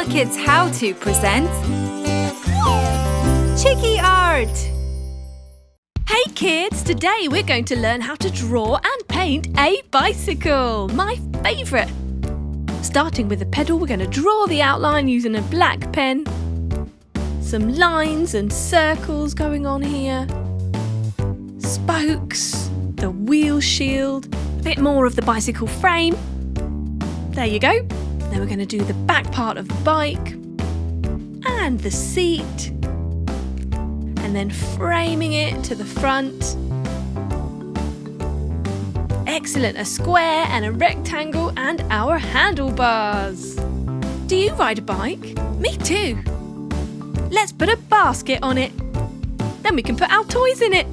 HooplaKidz How To presents Chiki Art! Hey kids, today we're going to learn how to draw and paint a bicycle, my favourite. Starting with the pedal, we're going to draw the outline using a black pen. Some lines and circles going on here. Spokes, the wheel shield, a bit more of the bicycle frame. There you go. Then we're going to do the back part of the bike and the seat. And then framing it to the front. Excellent, a square and a rectangle and our handlebars. Do you ride a bike? Me too. Let's put a basket on it. Then we can put our toys in it.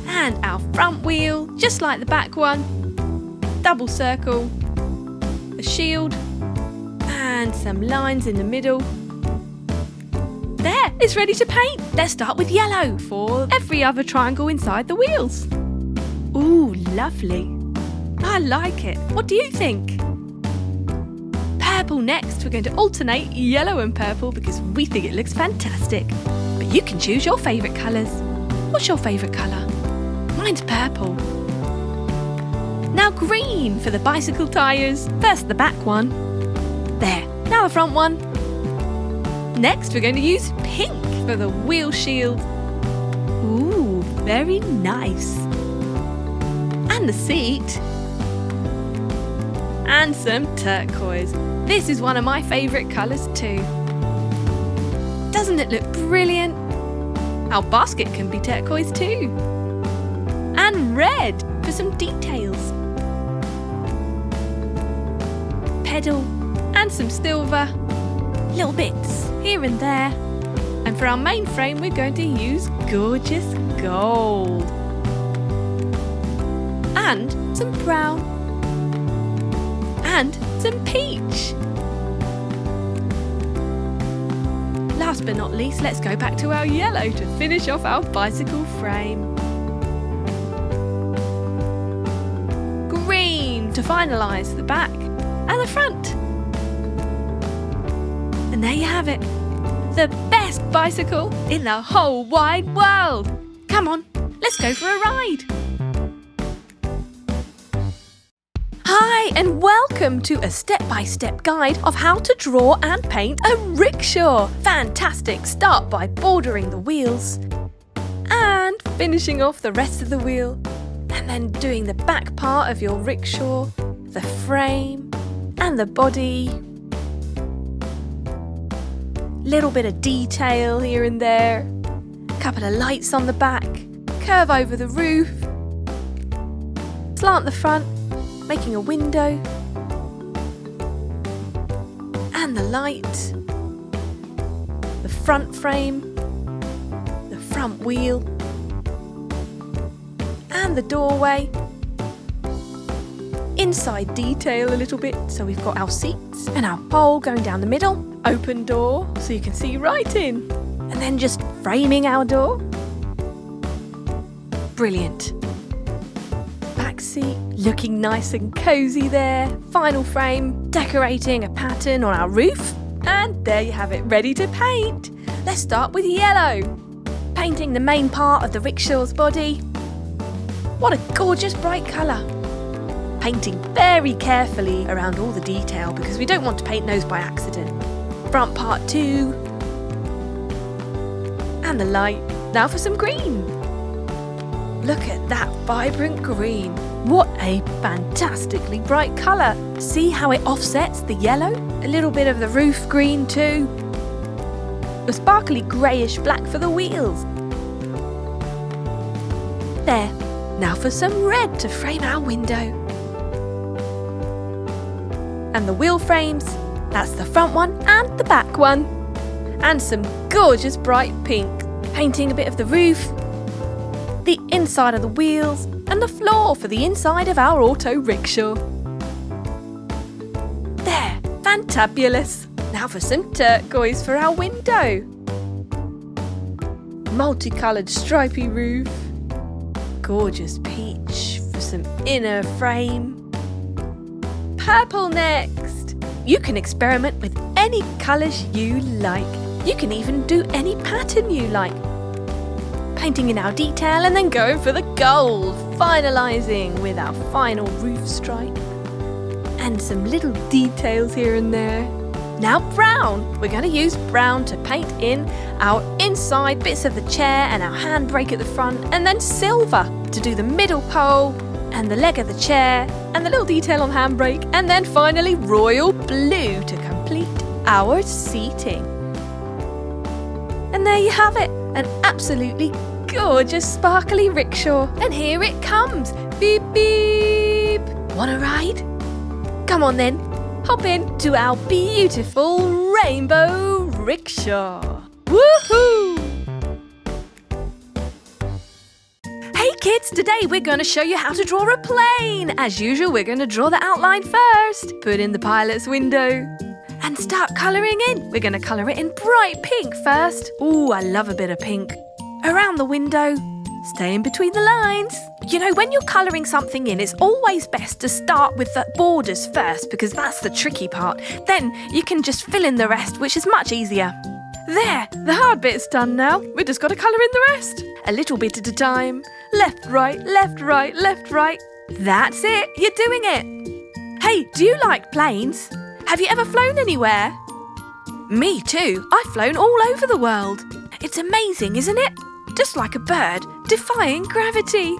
And our front wheel, just like the back one. Double circle, a shield, and some lines in the middle. There, it's ready to paint. Let's start with yellow for every other triangle inside the wheels. Ooh, lovely. I like it. What do you think? Purple next. We're going to alternate yellow and purple because we think it looks fantastic. But you can choose your favourite colours. What's your favourite colour? Mine's purple. Now green for the bicycle tyres. First the back one. There. Now the front one. Next we're going to use pink for the wheel shield. Ooh, very nice. And the seat. And some turquoise. This is one of my favourite colours too. Doesn't it look brilliant? Our basket can be turquoise too. And red for some details. Pedal and some silver. Little bits here and there. And for our main frame we're going to use gorgeous gold. And some brown. And some peach. Last but not least, let's go back to our yellow to finish off our bicycle frame. Green to finalise the back and the front. And there you have it. The best bicycle in the whole wide world. Come on, let's go for a ride. Hi and welcome to a step-by-step guide of how to draw and paint a rickshaw. Fantastic. Start by bordering the wheels and finishing off the rest of the wheel. And then doing the back part of your rickshaw, the frame and the body. Little bit of detail here and there. A couple of lights on the back. Curve over the roof. Slant the front, making a window. And the light. The front frame. The front wheel. And the doorway. Inside detail a little bit, so we've got our seats and our pole going down the middle. Open door so you can see right in. And then just framing our door. Brilliant. Back seat looking nice and cosy there. Final frame, decorating a pattern on our roof. And there you have it, ready to paint. Let's start with yellow. Painting the main part of the rickshaw's body. What a gorgeous bright colour. Painting very carefully around all the detail because we don't want to paint those by accident. Front part too. And the light. Now for some green. Look at that vibrant green. What a fantastically bright colour. See how it offsets the yellow? A little bit of the roof green too. A sparkly greyish black for the wheels. There. Now for some red to frame our window. And the wheel frames, that's the front one and the back one. And some gorgeous bright pink, painting a bit of the roof, the inside of the wheels and the floor for the inside of our auto rickshaw. There, fantabulous. Now for some turquoise for our window. Multicoloured stripy roof. Gorgeous peach for some inner frame. Purple next. You can experiment with any colours you like. You can even do any pattern you like. Painting in our detail and then going for the gold, finalising with our final roof stripe. And some little details here and there. Now brown. We're going to use brown to paint in our inside bits of the chair and our handbrake at the front, and then silver to do the middle pole and the leg of the chair and the little detail on handbrake, and then finally royal blue to complete our seating. And there you have it, an absolutely gorgeous sparkly rickshaw. And here it comes. Beep beep. Want a ride? Come on then, hop in to our beautiful rainbow rickshaw. Woohoo! Hey kids, today we're going to show you how to draw a plane. As usual, we're going to draw the outline first, put in the pilot's window, and start colouring in. We're going to colour it in bright pink first. Ooh, I love a bit of pink. Around the window, stay in between the lines. You know, when you're colouring something in, it's always best to start with the borders first, because that's the tricky part. Then you can just fill in the rest, which is much easier. There, the hard bit's done now. We've just got to colour in the rest. A little bit at a time. Left, right, left, right, left, right. That's it, you're doing it. Hey, do you like planes? Have you ever flown anywhere? Me too, I've flown all over the world. It's amazing, isn't it? Just like a bird, defying gravity.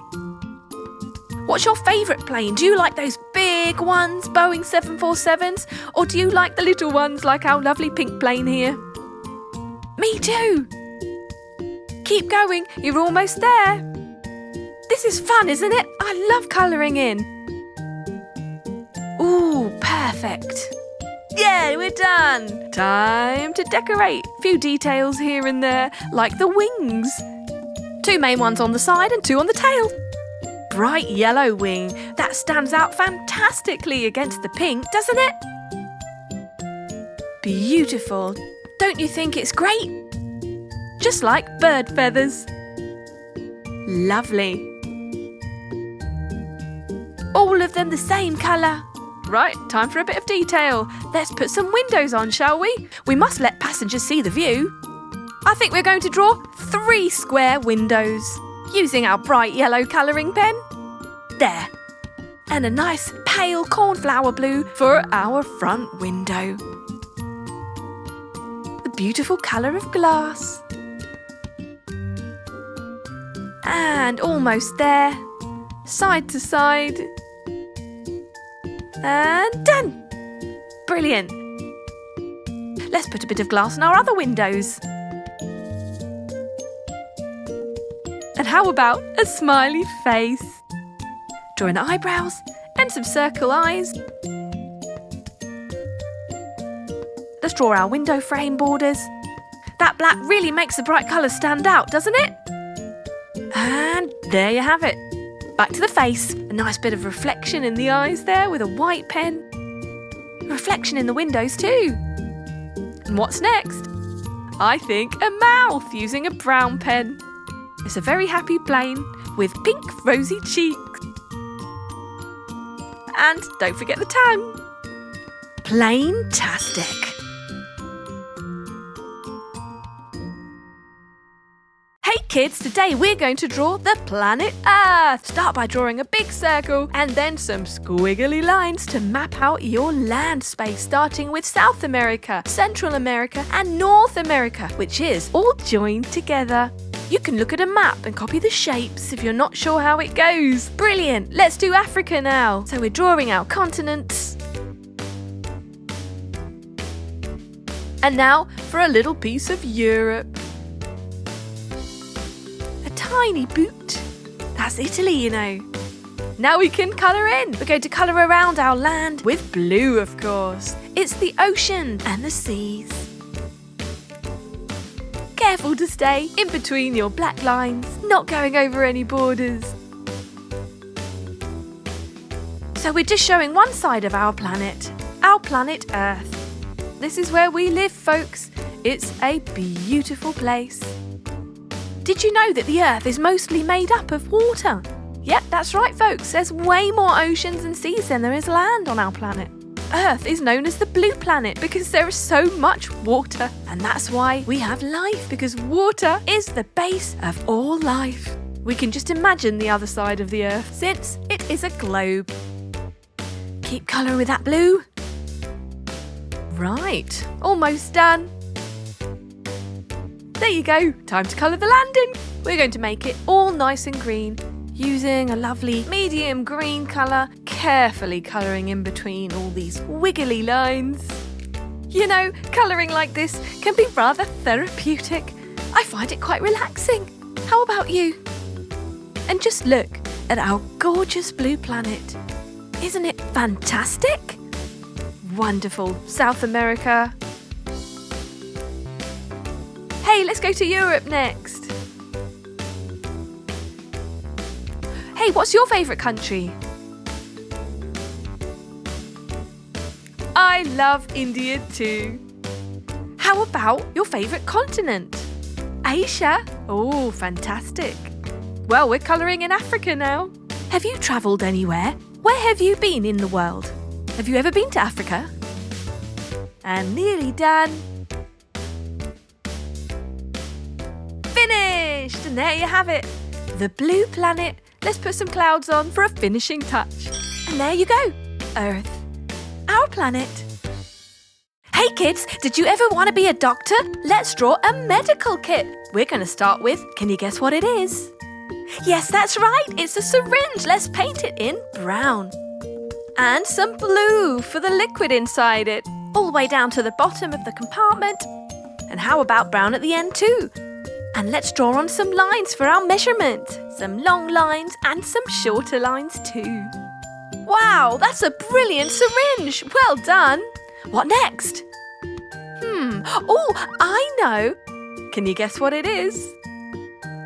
What's your favourite plane? Do you like those big ones, Boeing 747s? Or do you like the little ones like our lovely pink plane here? Me too. Keep going, you're almost there. This is fun, isn't it? I love colouring in. Ooh, perfect. Yeah, we're done. Time to decorate. Few details here and there, like the wings. 2 main ones on the side and 2 on the tail. Bright yellow wing. That stands out fantastically against the pink, doesn't it? Beautiful. Don't you think it's great? Just like bird feathers. Lovely. All of them the same colour. Right, time for a bit of detail. Let's put some windows on, shall we? We must let passengers see the view. I think we're going to draw 3 square windows using our bright yellow colouring pen. There. And a nice pale cornflower blue for our front window. The beautiful colour of glass. And almost there. Side to side. And done! Brilliant! Let's put a bit of glass on our other windows. And how about a smiley face? Drawing the eyebrows and some circle eyes. Let's draw our window frame borders. That black really makes the bright colours stand out, doesn't it? And there you have it. Back to the face. A nice bit of reflection in the eyes there with a white pen. Reflection in the windows too. And what's next? I think a mouth using a brown pen. It's a very happy plane with pink rosy cheeks. And don't forget the tongue. Plain-tastic. Hey kids, today we're going to draw the planet Earth. Start by drawing a big circle and then some squiggly lines to map out your land space, starting with South America, Central America and North America, which is all joined together. You can look at a map and copy the shapes if you're not sure how it goes. Brilliant! Let's do Africa now. So we're drawing our continents. And now for a little piece of Europe. Tiny boot. That's Italy, you know. Now we can colour in. We're going to colour around our land with blue, of course. It's the ocean and the seas. Careful to stay in between your black lines, not going over any borders. So we're just showing one side of our planet Earth. This is where we live, folks. It's a beautiful place. Did you know that the Earth is mostly made up of water? Yep, that's right, folks. There's way more oceans and seas than there is land on our planet. Earth is known as the blue planet because there is so much water. And that's why we have life, because water is the base of all life. We can just imagine the other side of the Earth since it is a globe. Keep colouring with that blue. Right, almost done. There you go, time to colour the landing. We're going to make it all nice and green using a lovely medium green colour, carefully colouring in between all these wiggly lines. You know, colouring like this can be rather therapeutic. I find it quite relaxing. How about you? And just look at our gorgeous blue planet. Isn't it fantastic? Wonderful. South America. Hey, let's go to Europe next. Hey, what's your favourite country? I love India too. How about your favourite continent? Asia? Oh, fantastic. Well, we're colouring in Africa now. Have you travelled anywhere? Where have you been in the world? Have you ever been to Africa? And nearly done. Finished! And there you have it. The blue planet. Let's put some clouds on for a finishing touch. And there you go. Earth. Our planet. Hey kids, did you ever want to be a doctor? Let's draw a medical kit. We're going to start with, can you guess what it is? Yes, that's right. It's a syringe. Let's paint it in brown. And some blue for the liquid inside it, all the way down to the bottom of the compartment. And how about brown at the end too? And let's draw on some lines for our measurement. Some long lines and some shorter lines too. Wow, that's a brilliant syringe. Well done. What next? Oh, I know. Can you guess what it is?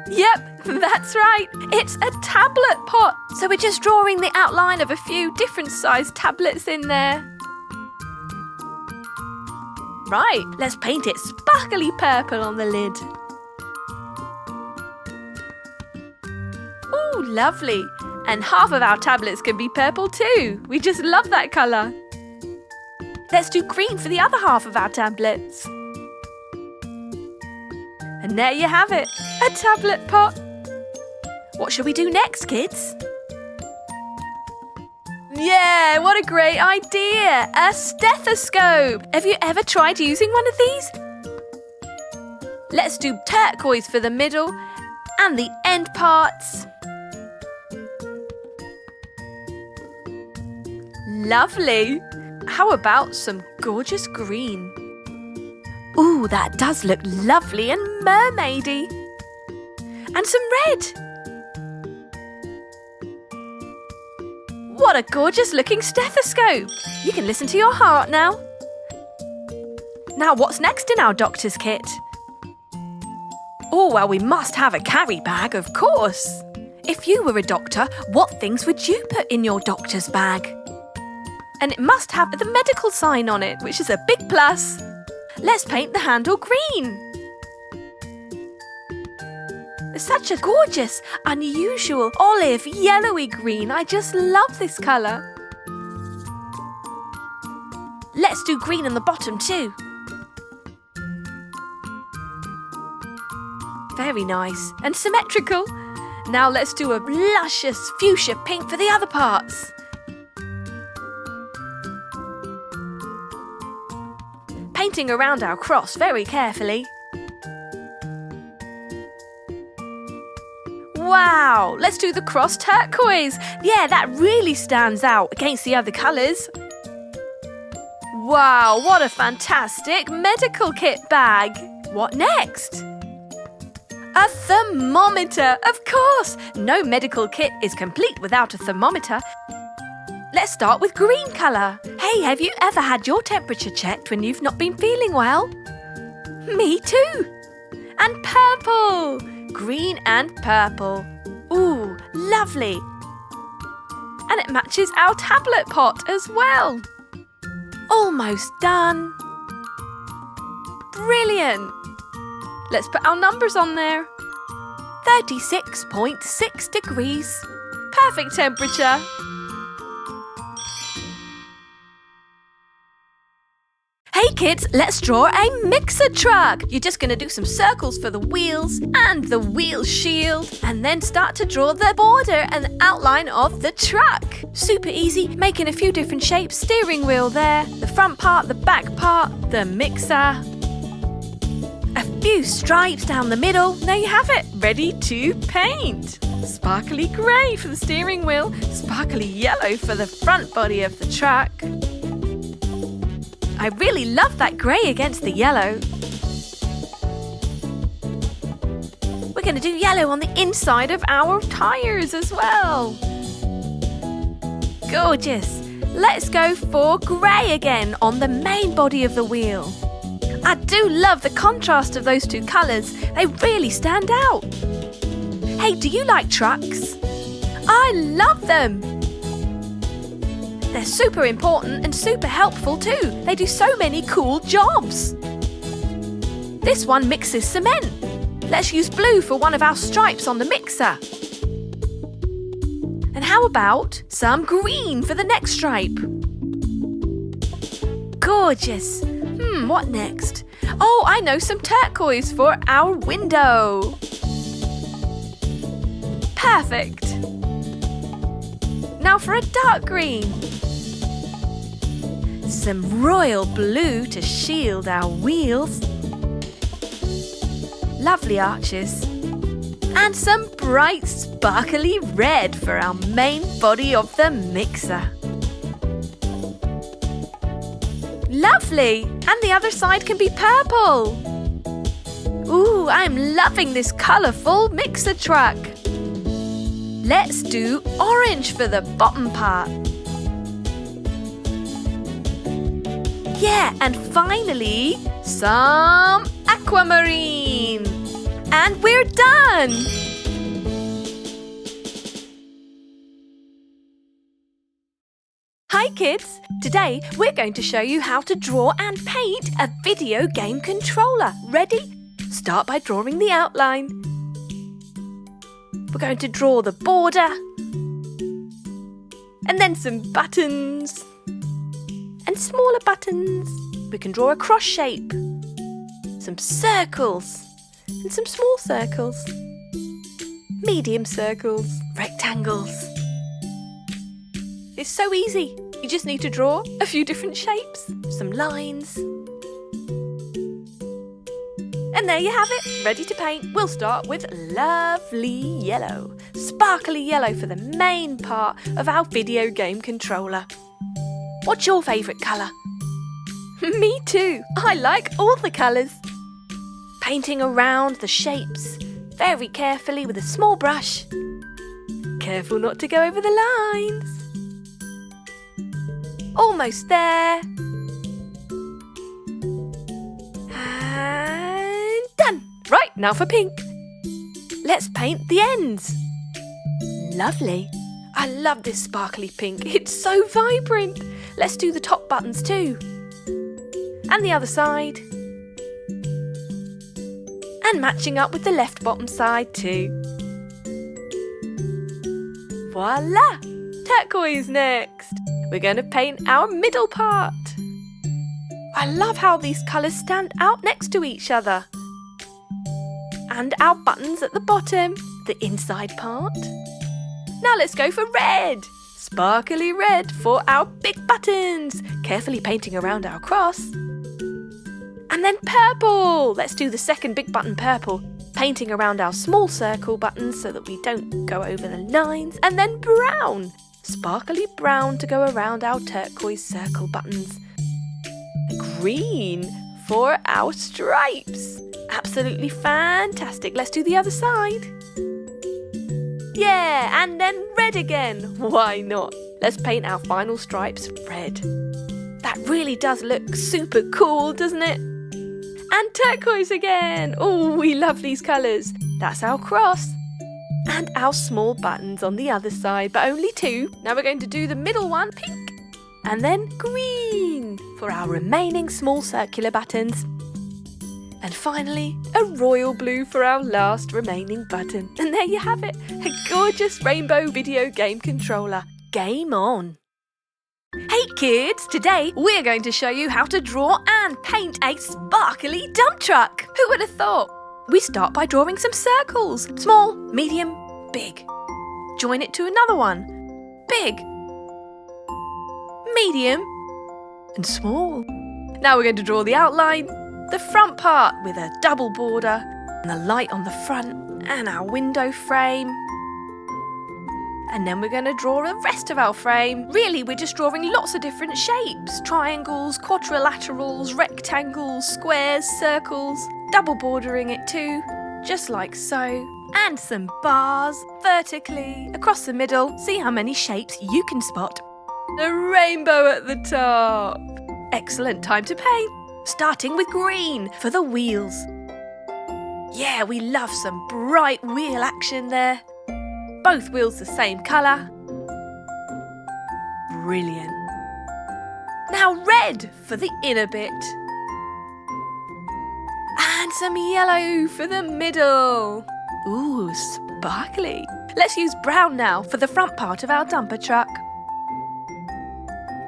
Yep, that's right. It's a tablet pot. So we're just drawing the outline of a few different sized tablets in there. Right, let's paint it sparkly purple on the lid. Oh, lovely. And half of our tablets can be purple too. We just love that colour. Let's do green for the other half of our tablets. And there you have it, a tablet pot. What shall we do next, kids? Yeah, what a great idea! A stethoscope! Have you ever tried using one of these? Let's do turquoise for the middle and the end parts. Lovely! How about some gorgeous green? Ooh, that does look lovely and mermaidy. And some red. What a gorgeous looking stethoscope. You can listen to your heart now. Now what's next in our doctor's kit? Oh, well, we must have a carry bag, of course. If you were a doctor, what things would you put in your doctor's bag? And it must have the medical sign on it, which is a big plus. Let's paint the handle green. It's such a gorgeous, unusual, olive, yellowy green. I just love this colour. Let's do green on the bottom too. Very nice and symmetrical. Now let's do a luscious fuchsia pink for the other parts. Painting around our cross very carefully. Wow, let's do the cross turquoise. Yeah, that really stands out against the other colours. Wow, what a fantastic medical kit bag. What next? A thermometer, of course. No medical kit is complete without a thermometer. Let's start with green colour. Hey, have you ever had your temperature checked when you've not been feeling well? Me too. And purple. Green and purple. Ooh, lovely. And it matches our tablet pot as well. Almost done. Brilliant. Let's put our numbers on there. 36.6 degrees. Perfect temperature. Hey kids, let's draw a mixer truck. You're just going to do some circles for the wheels and the wheel shield, and then start to draw the border and outline of the truck. Super easy, making a few different shapes. Steering wheel there, the front part, the back part, the mixer. A few stripes down the middle. There you have it, ready to paint. Sparkly grey for the steering wheel, sparkly yellow for the front body of the truck. I really love that grey against the yellow. We're going to do yellow on the inside of our tyres as well. Gorgeous. Let's go for grey again on the main body of the wheel. I do love the contrast of those two colours. They really stand out. Hey, do you like trucks? I love them. They're super important and super helpful too. They do so many cool jobs. This one mixes cement. Let's use blue for one of our stripes on the mixer. And how about some green for the next stripe? Gorgeous. What next? Oh, I know, some turquoise for our window. Perfect. Now for a dark green. Some royal blue to shield our wheels. Lovely arches. And some bright sparkly red for our main body of the mixer. Lovely! And the other side can be purple. Ooh, I'm loving this colourful mixer truck. Let's do orange for the bottom part. Yeah, and finally, some aquamarine. And we're done! Hi kids! Today we're going to show you how to draw and paint a video game controller. Ready? Start by drawing the outline. We're going to draw the border. And then some buttons. And smaller buttons. We can draw a cross shape. Some circles. And some small circles. Medium circles. Rectangles. It's so easy. You just need to draw a few different shapes, some lines. And there you have it, ready to paint. We'll start with lovely yellow. Sparkly yellow for the main part of our video game controller. What's your favourite colour? Me too. I like all the colours. Painting around the shapes very carefully with a small brush. Careful not to go over the lines. Almost there. And done. Right, now for pink. Let's paint the ends. Lovely. I love this sparkly pink. It's so vibrant. Let's do the top buttons too. And the other side. And matching up with the left bottom side too. Voila! Turquoise next. We're going to paint our middle part. I love how these colours stand out next to each other. And our buttons at the bottom, the inside part. Now let's go for red. Sparkly red for our big buttons. Carefully painting around our cross. And then purple. Let's do the second big button purple. Painting around our small circle buttons so that we don't go over the lines. And then brown. Sparkly brown to go around our turquoise circle buttons. Green for our stripes. Absolutely fantastic. Let's do the other side. Yeah, and then red again. Why not? Let's paint our final stripes red. That really does look super cool, doesn't it? And turquoise again. Oh, we love these colours. That's our cross. And our small buttons on the other side, but only two. Now we're going to do the middle one, pink. And then green for our remaining small circular buttons. And finally, a royal blue for our last remaining button. And there you have it, a gorgeous rainbow video game controller. Game on! Hey kids, today we're going to show you how to draw and paint a sparkly dump truck. Who would have thought? We start by drawing some circles. Small, medium, big. Join it to another one. Big, medium, and small. Now we're going to draw the outline, the front part with a double border, and the light on the front, and our window frame. And then we're going to draw the rest of our frame. Really, we're just drawing lots of different shapes. Triangles, quadrilaterals, rectangles, squares, circles. Double bordering it too, just like so. And some bars vertically across the middle. See how many shapes you can spot. A rainbow at the top. Excellent time to paint. Starting with green for the wheels. Yeah, we love some bright wheel action there. Both wheels the same colour. Brilliant. Now red for the inner bit. And some yellow for the middle. Ooh, sparkly. Let's use brown now for the front part of our dumper truck.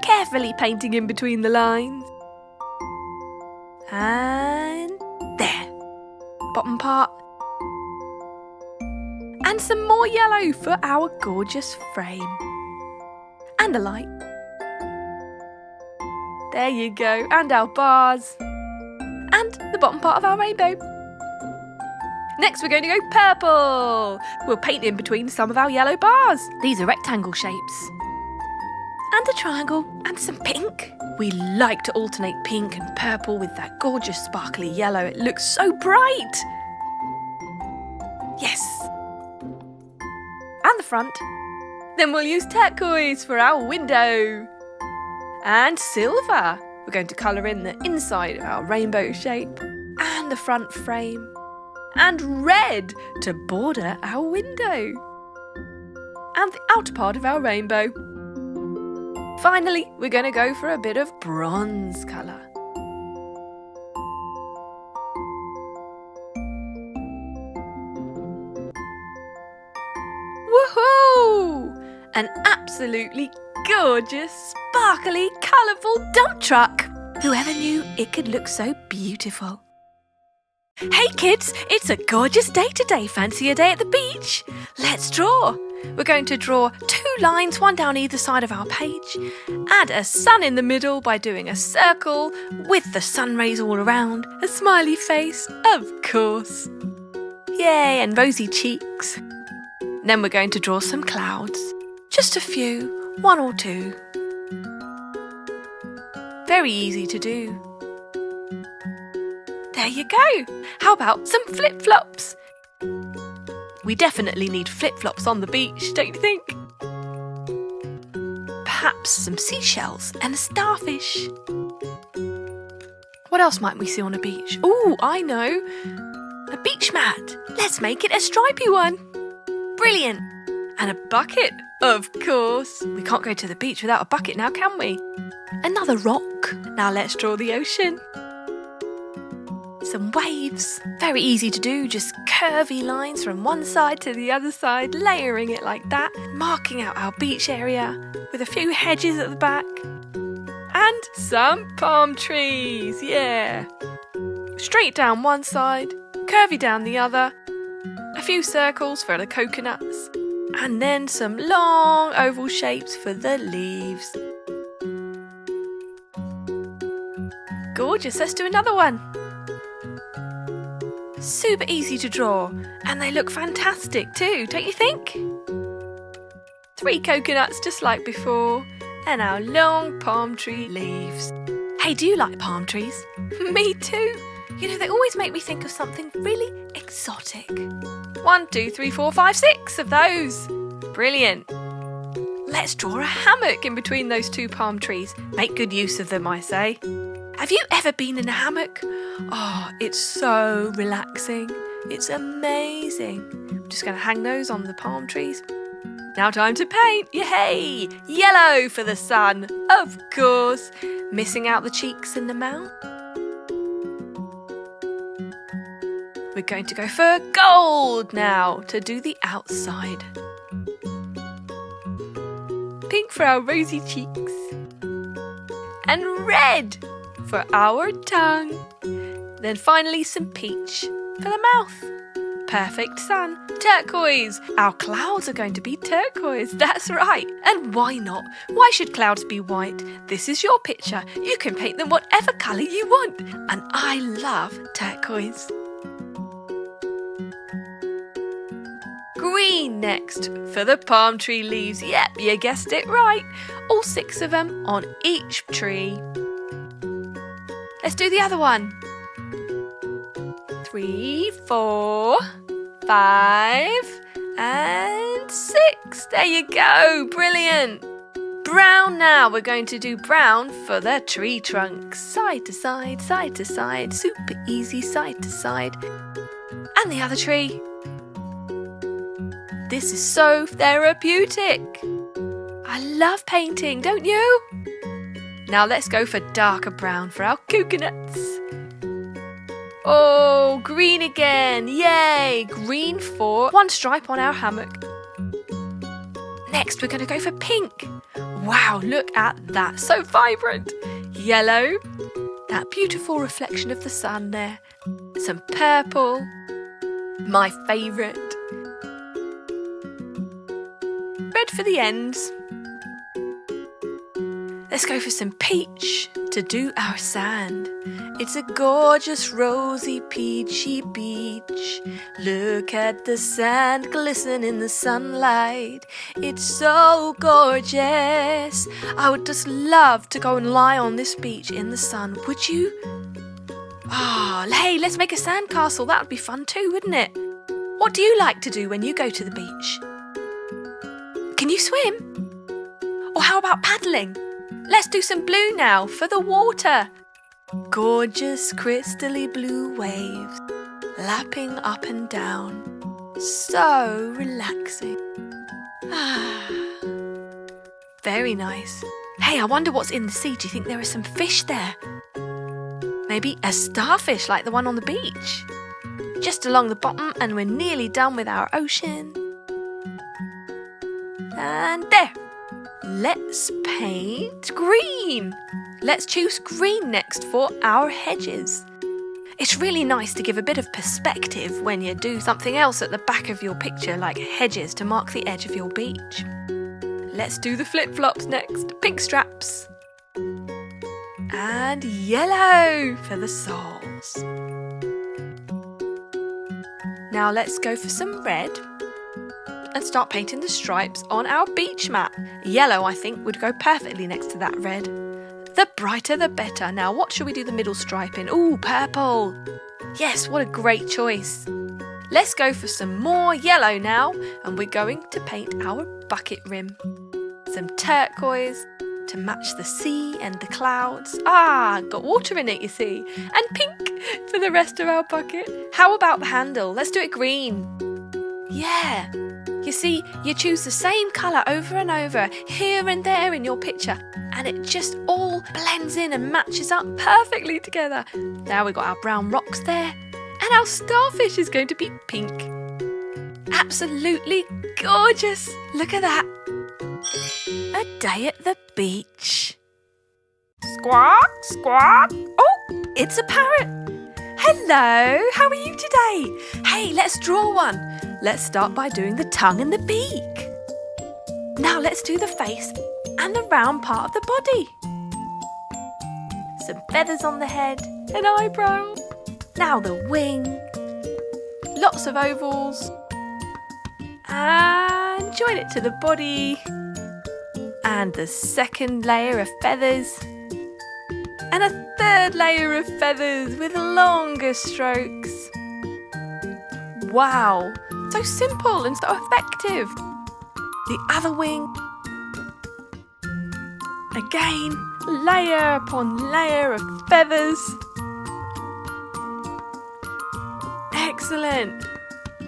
Carefully painting in between the lines. And there. Bottom part. And some more yellow for our gorgeous frame. And the light. There you go. And our bars. And the bottom part of our rainbow. Next we're going to go purple. We'll paint in between some of our yellow bars. These are rectangle shapes. And a triangle and some pink. We like to alternate pink and purple with that gorgeous sparkly yellow. It looks so bright. Yes. And the front. Then we'll use turquoise for our window. And silver. We're going to colour in the inside of our rainbow shape. And the front frame. And red to border our window. And the outer part of our rainbow. Finally, we're going to go for a bit of bronze colour. Woohoo! An absolutely gorgeous, sparkly, colourful dump truck. Whoever knew it could look so beautiful? Hey kids, it's a gorgeous day today. Fancy a day at the beach? Let's draw. We're going to draw 2 lines, one down either side of our page. Add a sun in the middle by doing a circle with the sun rays all around. A smiley face, of course. Yay, and rosy cheeks. Then we're going to draw some clouds. Just a few, 1 or 2. Very easy to do. There you go. How about some flip-flops? We definitely need flip-flops on the beach, don't you think? Perhaps some seashells and a starfish. What else might we see on a beach? Ooh, I know. A beach mat. Let's make it a stripy one. Brilliant. And a bucket, of course. We can't go to the beach without a bucket now, can we? Another rock. Now let's draw the ocean. Some waves. Very easy to do, just curvy lines from one side to the other side, layering it like that, marking out our beach area with a few hedges at the back. And some palm trees, yeah. Straight down one side, curvy down the other, a few circles for the coconuts, and then some long oval shapes for the leaves. Gorgeous, let's do another one. Super easy to draw, and they look fantastic too, don't you think? 3 coconuts just like before, and our long palm tree leaves. Hey, do you like palm trees? Me too. You know, they always make me think of something really exotic. 1, 2, 3, 4, 5, 6 of those. Brilliant. Let's draw a hammock in between those 2 palm trees. Make good use of them, I say. Have you ever been in a hammock? Oh, it's so relaxing. It's amazing. I'm just going to hang those on the palm trees. Now time to paint. Yay! Yellow for the sun, of course. Missing out the cheeks and the mouth. We're going to go for gold now to do the outside. Pink for our rosy cheeks. And red for our tongue. Then finally some peach for the mouth. Perfect sun. Turquoise. Our clouds are going to be turquoise. That's right. And why not? Why should clouds be white? This is your picture. You can paint them whatever colour you want. And I love turquoise. Green next for the palm tree leaves. Yep, you guessed it right. All 6 of them on each tree. Let's do the other one. 3, 4, 5, and 6. There you go. Brilliant. Brown now. We're going to do brown for the tree trunks. Side to side, side to side. Super easy, side to side. And the other tree. This is so therapeutic. I love painting, don't you? Now let's go for darker brown for our coconuts. Oh, green again. Yay! Green for one stripe on our hammock. Next, we're going to go for pink. Wow, look at that. So vibrant. Yellow. That beautiful reflection of the sun there. Some purple. My favourite. Red for the ends. Let's go for some peach to do our sand. It's a gorgeous rosy peachy beach. Look at the sand glisten in the sunlight. It's so gorgeous. I would just love to go and lie on this beach in the sun. Would you? Hey, let's make a sand castle. That would be fun too, wouldn't it? What do you like to do when you go to the beach? Can you swim? Or how about paddling? Let's do some blue now for the water. Gorgeous crystally blue waves lapping up and down. So relaxing. Very nice. Hey, I wonder what's in the sea. Do you think there are some fish there? Maybe a starfish like the one on the beach. Just along the bottom, and we're nearly done with our ocean. And there. Let's paint green. Let's choose green next for our hedges. It's really nice to give a bit of perspective when you do something else at the back of your picture, like hedges to mark the edge of your beach. Let's do the flip-flops next. Pink straps. And yellow for the soles. Now let's go for some red and start painting the stripes on our beach mat. Yellow, I think, would go perfectly next to that red. The brighter the better. Now, what should we do the middle stripe in? Ooh, purple. Yes, what a great choice. Let's go for some more yellow now, and we're going to paint our bucket rim. Some turquoise to match the sea and the clouds. Got water in it, you see. And pink for the rest of our bucket. How about the handle? Let's do it green. Yeah. You see, you choose the same colour over and over, here and there in your picture, and it just all blends in and matches up perfectly together. Now we've got our brown rocks there, and our starfish is going to be pink. Absolutely gorgeous. Look at that. A day at the beach. Squawk, squawk. Oh, it's a parrot. Hello, how are you today? Hey, let's draw one. Let's start by doing the tongue and the beak. Now let's do the face and the round part of the body. Some feathers on the head, an eyebrow. Now the wing. Lots of ovals. And join it to the body. And the second layer of feathers. And a third layer of feathers with longer strokes. Wow, so simple and so effective. The other wing. Again, layer upon layer of feathers. Excellent.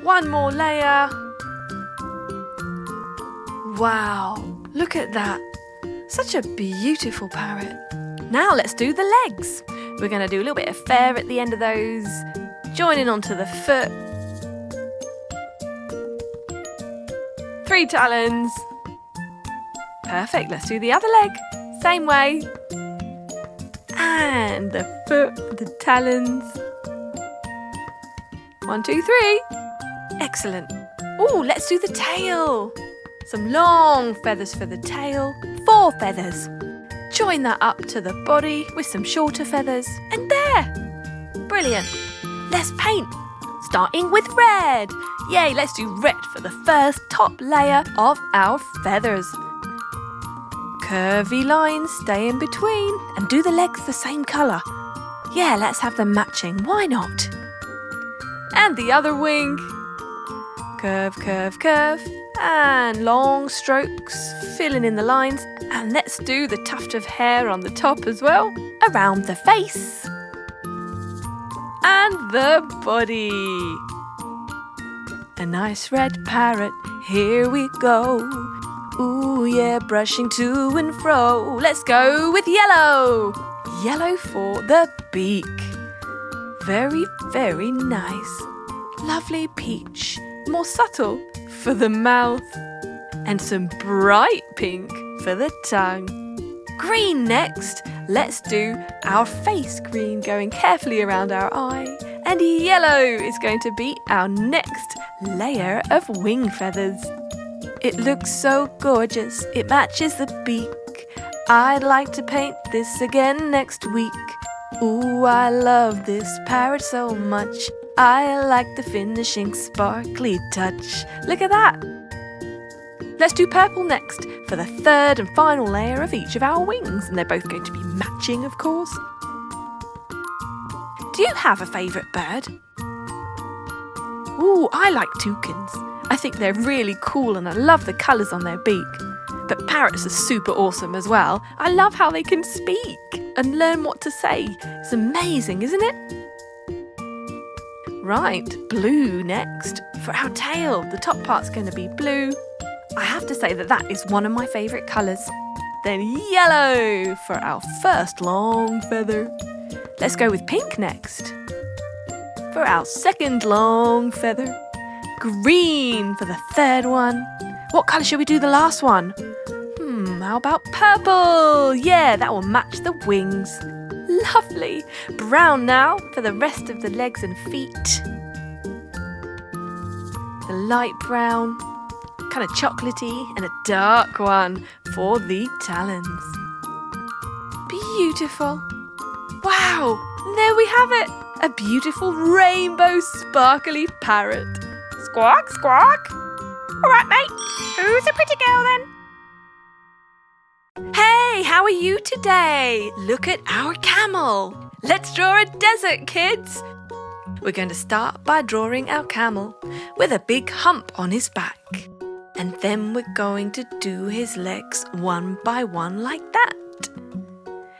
One more layer. Wow, look at that. Such a beautiful parrot. Now let's do the legs. We're going to do a little bit of fur at the end of those, joining onto the foot. 3 talons. Perfect, let's do the other leg. Same way. And the foot, the talons. 1, 2, 3. Excellent. Oh, let's do the tail. Some long feathers for the tail. 4 feathers. Join that up to the body with some shorter feathers. And there. Brilliant. Let's paint. Starting with red. Yay, let's do red for the first top layer of our feathers. Curvy lines stay in between and do the legs the same colour. Yeah, let's have them matching. Why not? And the other wing. Curve, curve, curve. And long strokes, filling in the lines. And let's do the tuft of hair on the top as well, around the face. And the body. A nice red parrot, here we go. Ooh yeah, brushing to and fro. Let's go with yellow. Yellow for the beak. Very, very nice. Lovely peach, more subtle for the mouth. And some bright pink for the tongue. Green next. Let's do our face green, going carefully around our eye. And yellow is going to be our next layer of wing feathers. It looks so gorgeous, it matches the beak. I'd like to paint this again next week. Ooh, I love this parrot so much. I like the finishing sparkly touch. Look at that! Let's do purple next for the third and final layer of each of our wings. And they're both going to be matching, of course. Do you have a favourite bird? Ooh, I like toucans. I think they're really cool and I love the colours on their beak. But parrots are super awesome as well. I love how they can speak and learn what to say. It's amazing, isn't it? Right, blue next. For our tail, the top part's going to be blue. I have to say that is one of my favourite colours. Then yellow for our first long feather. Let's go with pink next. For our second long feather. Green for the third one. What colour shall we do the last one? How about purple? Yeah, that will match the wings. Lovely. Brown now for the rest of the legs and feet. The light brown, kind of chocolatey, and a dark one for the talons. Beautiful. Wow, there we have it. A beautiful rainbow sparkly parrot. Squawk, squawk. All right, mate. Who's a pretty girl then? Hey, how are you today? Look at our camel. Let's draw a desert, kids. We're going to start by drawing our camel with a big hump on his back. And then we're going to do his legs one by one like that.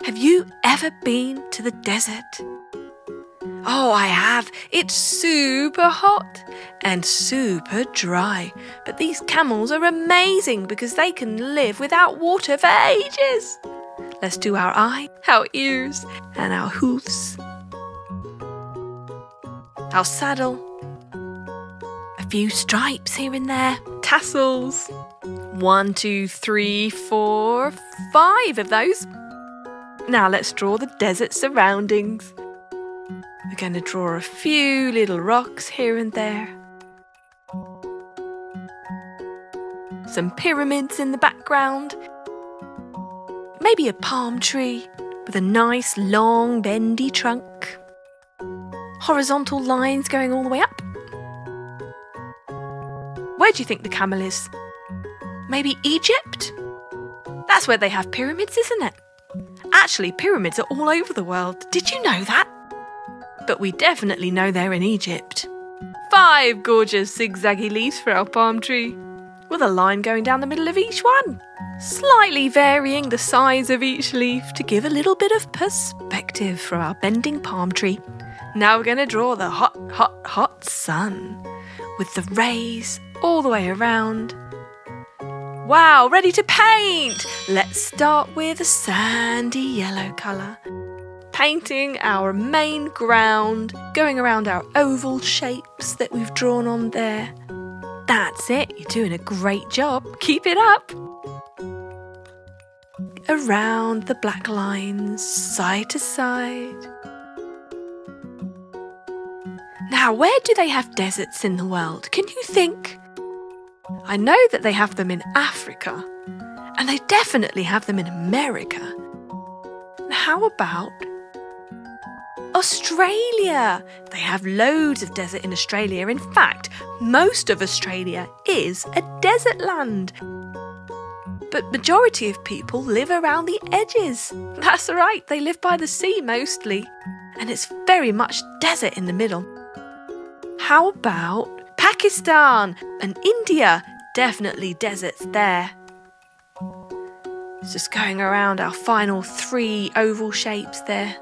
Have you ever been to the desert? Oh, I have. It's super hot and super dry. But these camels are amazing because they can live without water for ages. Let's do our eye, our ears, and our hoofs. Our saddle. A few stripes here and there. Tassels. 1, 2, 3, 4, 5 of those. Now let's draw the desert surroundings. We're going to draw a few little rocks here and there. Some pyramids in the background. Maybe a palm tree with a nice long bendy trunk. Horizontal lines going all the way up. Where do you think the camel is? Maybe Egypt? That's where they have pyramids, isn't it? Actually, pyramids are all over the world. Did you know that? But we definitely know they're in Egypt. 5 gorgeous zigzaggy leaves for our palm tree, with a line going down the middle of each one, slightly varying the size of each leaf to give a little bit of perspective for our bending palm tree. Now we're going to draw the hot, hot, hot sun, with the rays all the way around. Wow, ready to paint! Let's start with a sandy yellow colour. Painting our main ground, going around our oval shapes that we've drawn on there. That's it, you're doing a great job. Keep it up. around the black lines, side to side. Now, where do they have deserts in the world? Can you think? I know that they have them in Africa, and they definitely have them in America. How about Australia? They have loads of desert in Australia. In fact, most of Australia is a desert land. But majority of people live around the edges. That's right, they live by the sea mostly. And it's very much desert in the middle. How about Pakistan and India? Definitely deserts there. It's just going around our final 3 oval shapes there.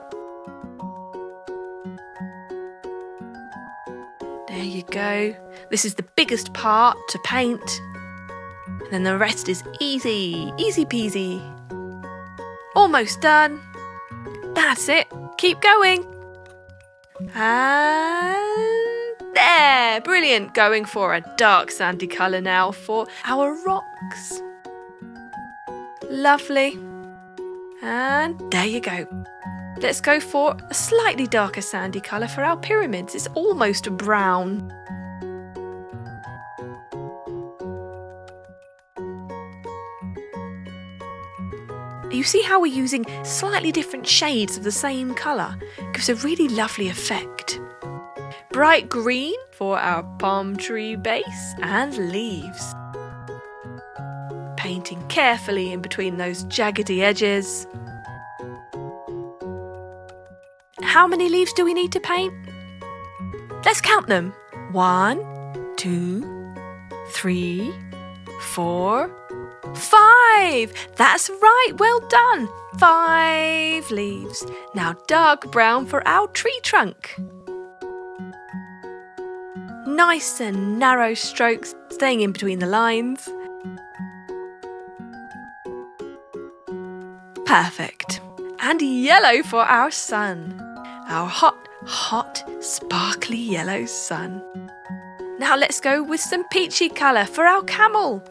There you go. This is the biggest part to paint. And then the rest is easy, easy peasy. Almost done. That's it. Keep going. And there. Brilliant. Going for a dark sandy colour now for our rocks. Lovely. And there you go. Let's go for a slightly darker sandy colour for our pyramids. It's almost brown. You see how we're using slightly different shades of the same colour? It gives a really lovely effect. Bright green for our palm tree base and leaves. Painting carefully in between those jaggedy edges. How many leaves do we need to paint? Let's count them. 1, 2, 3, 4, 5! That's right, well done! 5 leaves. Now dark brown for our tree trunk. Nice and narrow strokes, staying in between the lines. Perfect. And yellow for our sun. Our hot, hot, sparkly yellow sun. Now let's go with some peachy colour for our camel.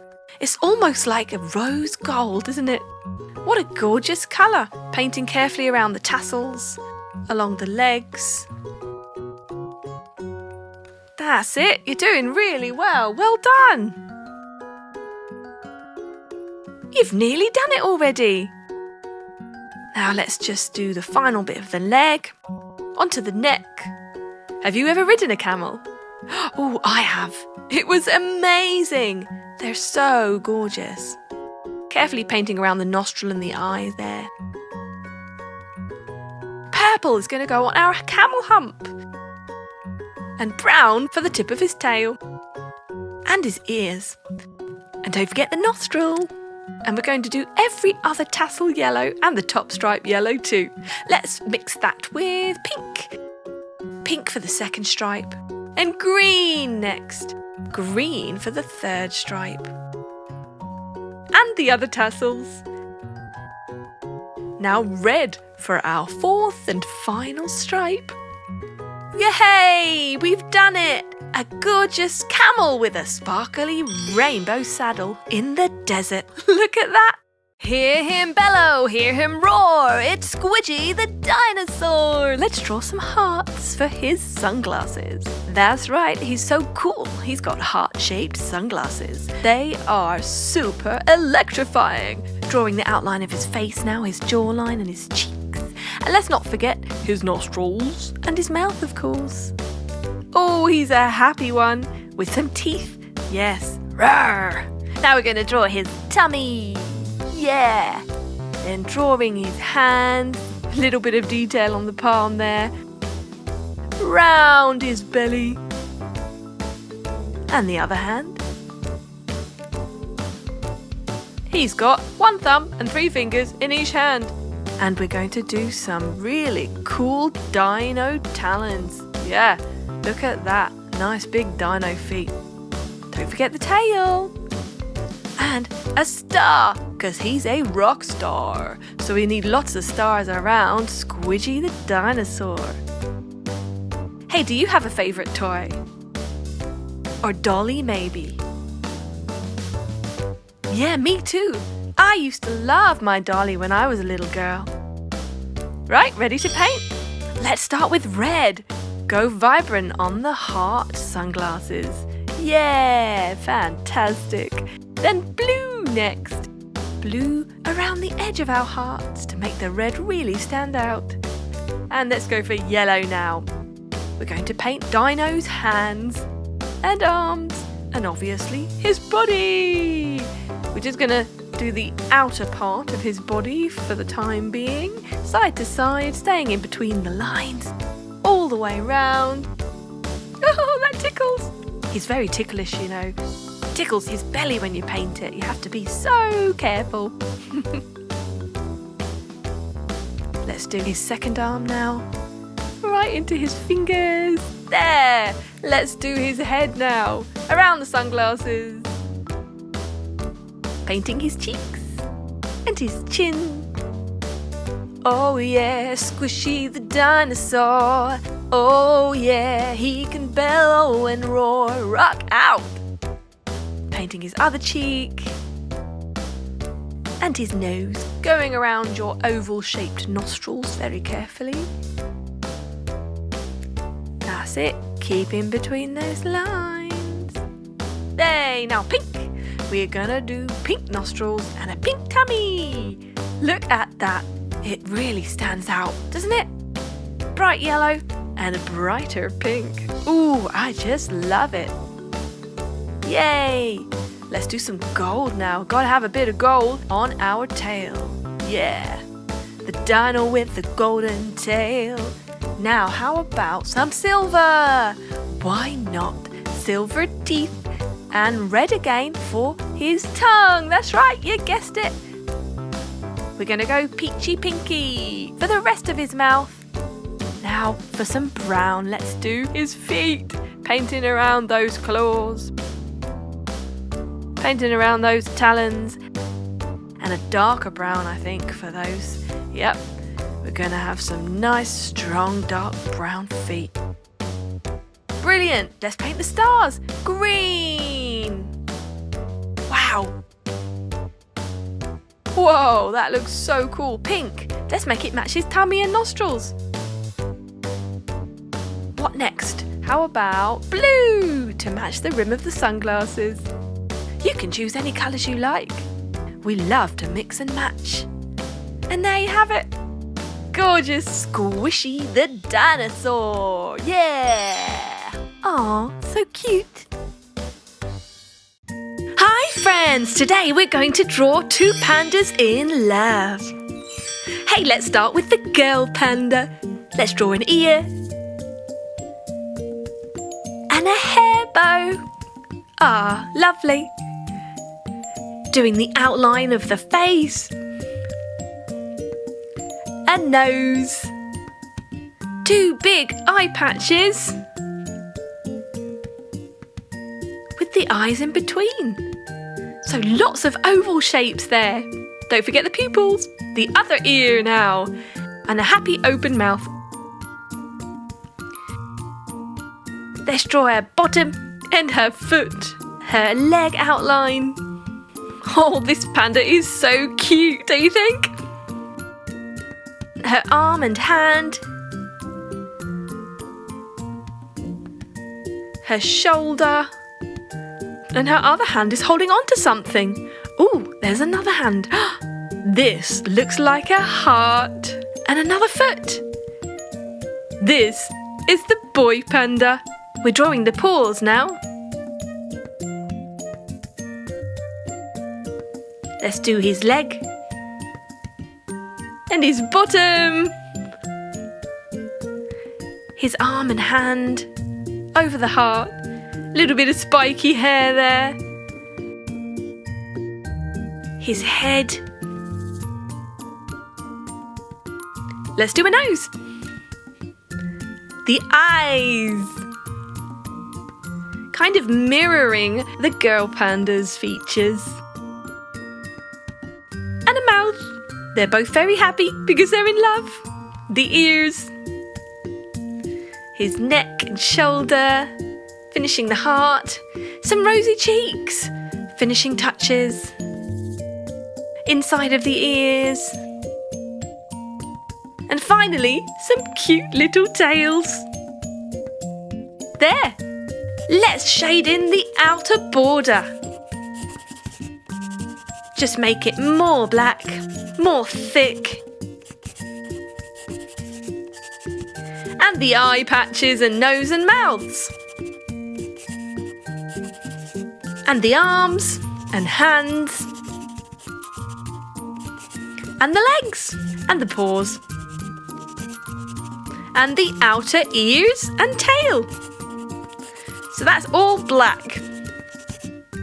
It's almost like a rose gold, isn't it? What a gorgeous colour. Painting carefully around the tassels, along the legs. That's it. You're doing really well. Well done. You've nearly done it already. Now let's just do the final bit of the leg. Onto the neck. Have you ever ridden a camel? Oh, I have. It was amazing. They're so gorgeous. Carefully painting around the nostril and the eye there. Purple is going to go on our camel hump. And brown for the tip of his tail. And his ears. And don't forget the nostril. And we're going to do every other tassel yellow and the top stripe yellow too. Let's mix that with pink. Pink for the second stripe. And green next. Green for the third stripe. And the other tassels. Now red for our fourth and final stripe. Yay! We've done it! A gorgeous camel with a sparkly rainbow saddle in the desert. Look at that! Hear him bellow, hear him roar. It's Squidgy the dinosaur. Let's draw some hearts for his sunglasses. That's right, he's so cool. He's got heart-shaped sunglasses. They are super electrifying. Drawing the outline of his face now, his jawline and his cheeks. And let's not forget his nostrils and his mouth, of course. Oh, he's a happy one with some teeth. Yes. Rawr. Now we're going to draw his tummy. Yeah. Then drawing his hands. A little bit of detail on the palm there. Round his belly. And the other hand. He's got 1 thumb and 3 fingers in each hand. And we're going to do some really cool dino talons. Yeah, look at that. Nice big dino feet. Don't forget the tail. And a star, because he's a rock star. So we need lots of stars around Squidgy the dinosaur. Hey, do you have a favourite toy? Or dolly maybe? Yeah, me too. I used to love my dolly when I was a little girl. Right, ready to paint? Let's start with red. Go vibrant on the heart sunglasses. Yeah, fantastic. Then blue next. Blue around the edge of our hearts to make the red really stand out. And let's go for yellow now. We're going to paint Dino's hands and arms and obviously his body. We're just going to do the outer part of his body for the time being, side to side, staying in between the lines, all the way round. Oh, that tickles! He's very ticklish, you know. Tickles his belly when you paint it. You have to be so careful. Let's do his second arm now. Right into his fingers. There! Let's do his head now. Around the sunglasses. Painting his cheeks and his chin. Oh yeah, Squishy the dinosaur. Oh yeah, he can bellow and roar. Rock out! Painting his other cheek. And his nose. Going around your oval-shaped nostrils very carefully. That's it. Keep in between those lines. There, now pink. We're gonna do pink nostrils and a pink tummy. Look at that. It really stands out, doesn't it? Bright yellow and a brighter pink. Ooh, I just love it. Yay! Let's do some gold now. Gotta have a bit of gold on our tail. Yeah. The dino with the golden tail. Now, how about some silver? Why not? Silver teeth and red again for his tongue. That's right, you guessed it. We're gonna go peachy pinky for the rest of his mouth. Now for some brown, let's do his feet. Painting around those claws. Painting around those talons. And a darker brown, I think, for those. Yep, we're gonna have some nice, strong, dark brown feet. Brilliant! Let's paint the stars. Green! Wow! Whoa, that looks so cool. Pink! Let's make it match his tummy and nostrils. What next? How about blue to match the rim of the sunglasses? You can choose any colours you like. We love to mix and match. And there you have it. Gorgeous Squishy the dinosaur. Yeah! Aw, so cute. Hi friends! Today we're going to draw two pandas in love. Hey, let's start with the girl panda. Let's draw an ear. And a hair bow. Ah, lovely. Doing the outline of the face. A nose. Two big eye patches. With the eyes in between. So lots of oval shapes there. Don't forget the pupils. The other ear now. And a happy open mouth. Let's draw her bottom and her foot. Her leg outline. Oh, this panda is so cute, don't you think? Her arm and hand. Her shoulder. And her other hand is holding on to something. Ooh, there's another hand. This looks like a heart. And another foot. This is the boy panda. We're drawing the paws now. Let's do his leg. And his bottom. His arm and hand. Over the heart. Little bit of spiky hair there. His head. Let's do a nose. The eyes. Kind of mirroring the girl panda's features. And a mouth. They're both very happy because they're in love. The ears. His neck and shoulder. Finishing the heart. Some rosy cheeks. Finishing touches. inside of the ears. And finally, some cute little tails. There! Let's shade in the outer border. Just make it more black, more thick. And the eye patches and nose and mouths. And the arms and hands. And the legs and the paws. And the outer ears and tail. So that's all black.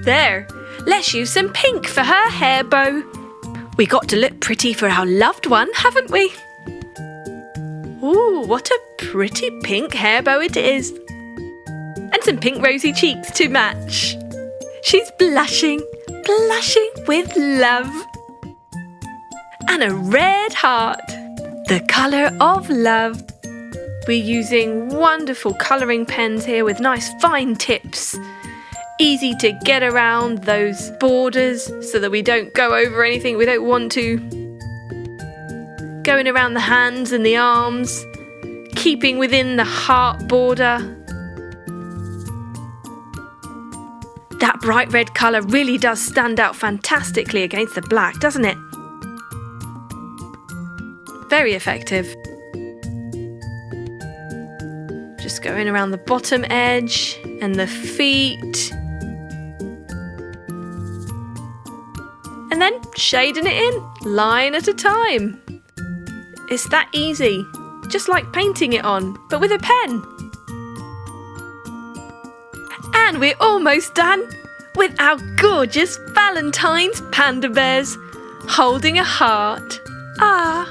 There, let's use some pink for her hair bow. We got to look pretty for our loved one, haven't we? Ooh, what a pretty pink hair bow it is. And some pink rosy cheeks to match. She's blushing with love. And a red heart, the colour of love. We're using wonderful colouring pens here with nice fine tips. Easy to get around those borders so that we don't go over anything we don't want to. Going around the hands and the arms, keeping within the heart border. That bright red colour really does stand out fantastically against the black, doesn't it? Very effective. Just going around the bottom edge and the feet. And then shading it in, line at a time. It's that easy, just like painting it on, but with a pen. And we're almost done with our gorgeous Valentine's panda bears holding a heart. Ah!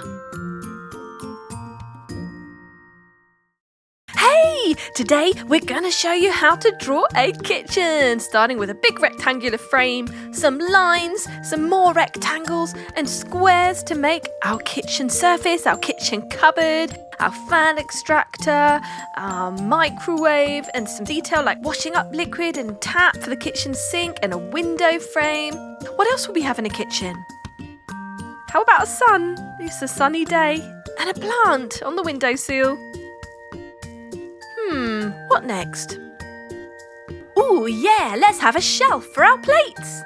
Hey! Today we're going to show you how to draw a kitchen, starting with a big rectangular frame, some lines, some more rectangles and squares to make our kitchen surface, our kitchen cupboard, our fan extractor, our microwave, and some detail like washing up liquid and tap for the kitchen sink and a window frame. What else will we have in a kitchen? How about a sun? It's a sunny day. And a plant on the windowsill. What next? Ooh, yeah, let's have a shelf for our plates.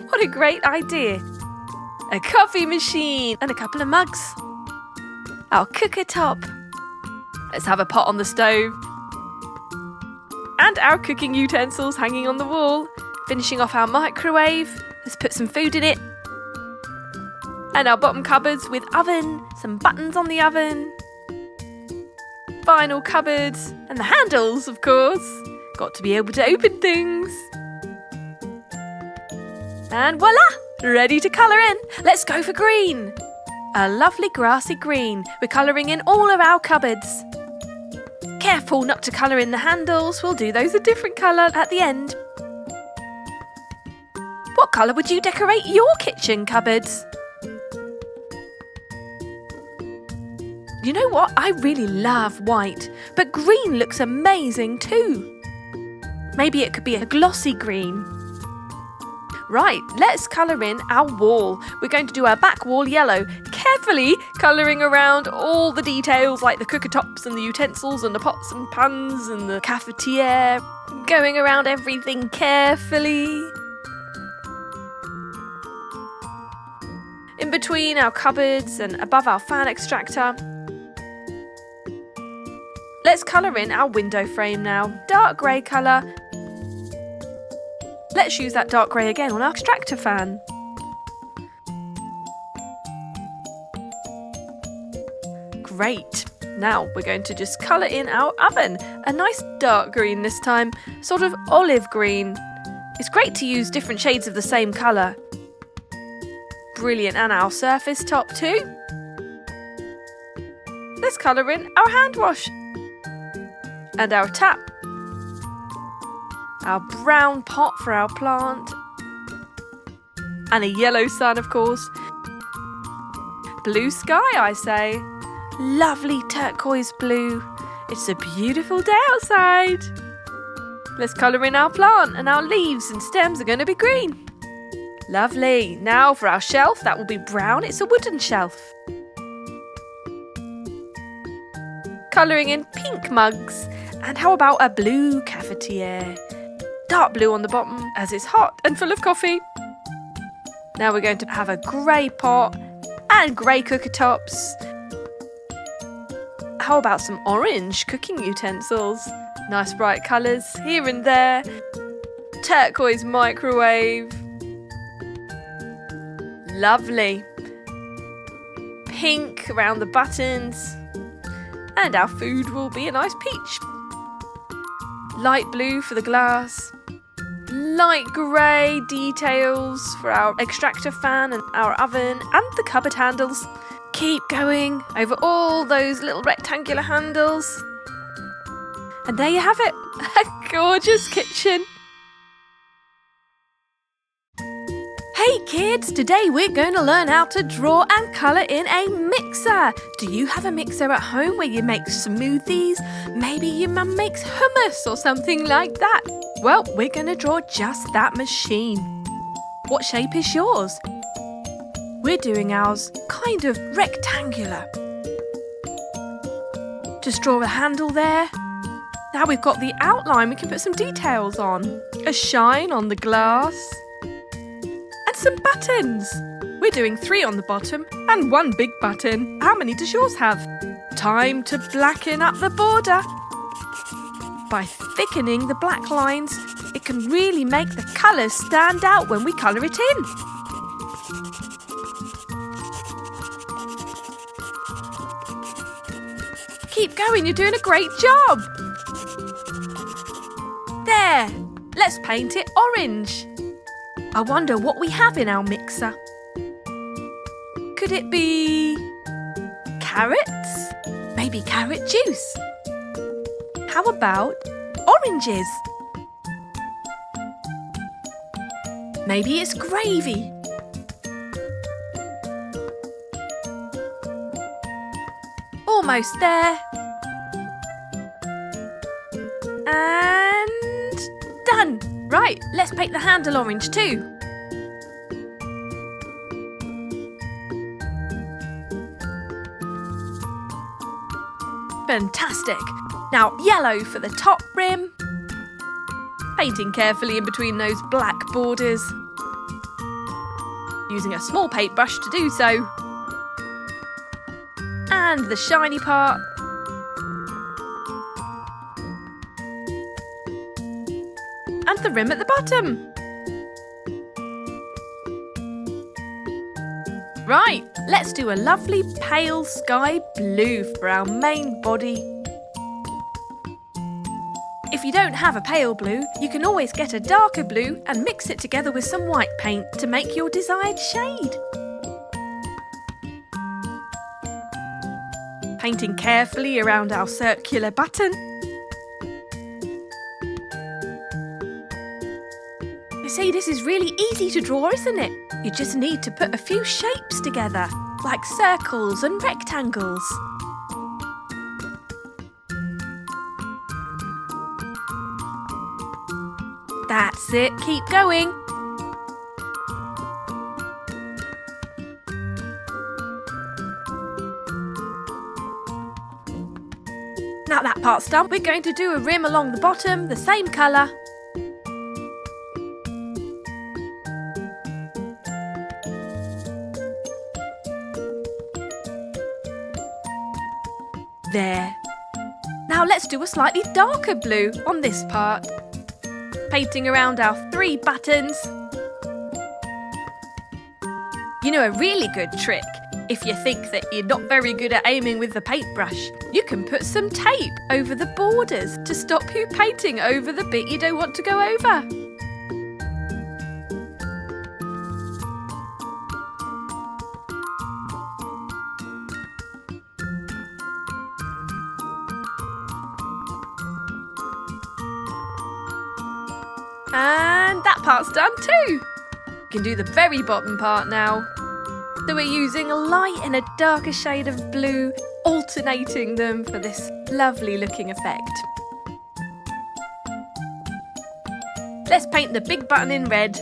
What a great idea. A coffee machine and a couple of mugs. Our cooker top. Let's have a pot on the stove. And our cooking utensils hanging on the wall. Finishing off our microwave. Let's put some food in it. And our bottom cupboards with oven, some buttons on the oven. Final cupboards and the handles, of course. Got to be able to open things. And voila! Ready to colour in. Let's go for green. A lovely grassy green. We're colouring in all of our cupboards. Careful not to colour in the handles. We'll do those a different colour at the end. What colour would you decorate your kitchen cupboards? You know what? I really love white, but green looks amazing too. Maybe it could be a glossy green. Right, let's colour in our wall. We're going to do our back wall yellow, carefully colouring around all the details like the cooker tops and the utensils and the pots and pans and the cafetiere. Going around everything carefully. In between our cupboards and above our fan extractor. Let's colour in our window frame now. Dark grey colour. Let's use that dark grey again on our extractor fan. Great. Now we're going to just colour in our oven. A nice dark green this time, sort of olive green. It's great to use different shades of the same colour. Brilliant, and our surface top too. Let's colour in our hand wash. And our tap. Our brown pot for our plant. And a yellow sun, of course. Blue sky, I say. Lovely turquoise blue. It's a beautiful day outside. Let's colour in our plant, and our leaves and stems are going to be green. Lovely. Now for our shelf, that will be brown. It's a wooden shelf. Colouring in pink mugs. And how about a blue cafetiere? Dark blue on the bottom as it's hot and full of coffee. Now we're going to have a grey pot and grey cooker tops. How about some orange cooking utensils? Nice bright colours here and there. Turquoise microwave. Lovely. Pink around the buttons. And our food will be a nice peach. Light blue for the glass. Light grey details for our extractor fan and our oven and the cupboard handles. Keep going over all those little rectangular handles. And there you have it, a gorgeous kitchen. Hey kids, today we're going to learn how to draw and colour in a mixer. Do you have a mixer at home where you make smoothies? Maybe your mum makes hummus or something like that. Well, we're going to draw just that machine. What shape is yours? We're doing ours kind of rectangular. Just draw a handle there. Now we've got the outline, we can put some details on. A shine on the glass. And some buttons. We're doing 3 on the bottom and 1 big button. How many does yours have? Time to blacken up the border. By thickening the black lines, it can really make the colours stand out when we colour it in. Keep going, you're doing a great job. There, let's paint it orange. I wonder what we have in our mixer. Could it be carrots? Maybe carrot juice. How about oranges? Maybe it's gravy. Almost there. And done. Right, let's paint the handle orange too. Fantastic. Now yellow for the top rim. Painting carefully in between those black borders. Using a small paintbrush to do so. And the shiny part. And the rim at the bottom. Right, let's do a lovely pale sky blue for our main body. If you don't have a pale blue, you can always get a darker blue and mix it together with some white paint to make your desired shade. Painting carefully around our circular button. You see, this is really easy to draw, isn't it? You just need to put a few shapes together, like circles and rectangles. That's it, keep going. Now that part's done, we're going to do a rim along the bottom, the same colour. There. Now let's do a slightly darker blue on this part. Painting around our 3 buttons. You know, a really good trick, if you think that you're not very good at aiming with the paintbrush, you can put some tape over the borders to stop you painting over the bit you don't want to go over. And that part's done too. We can do the very bottom part now. So we're using a light and a darker shade of blue, alternating them for this lovely looking effect. Let's paint the big button in red.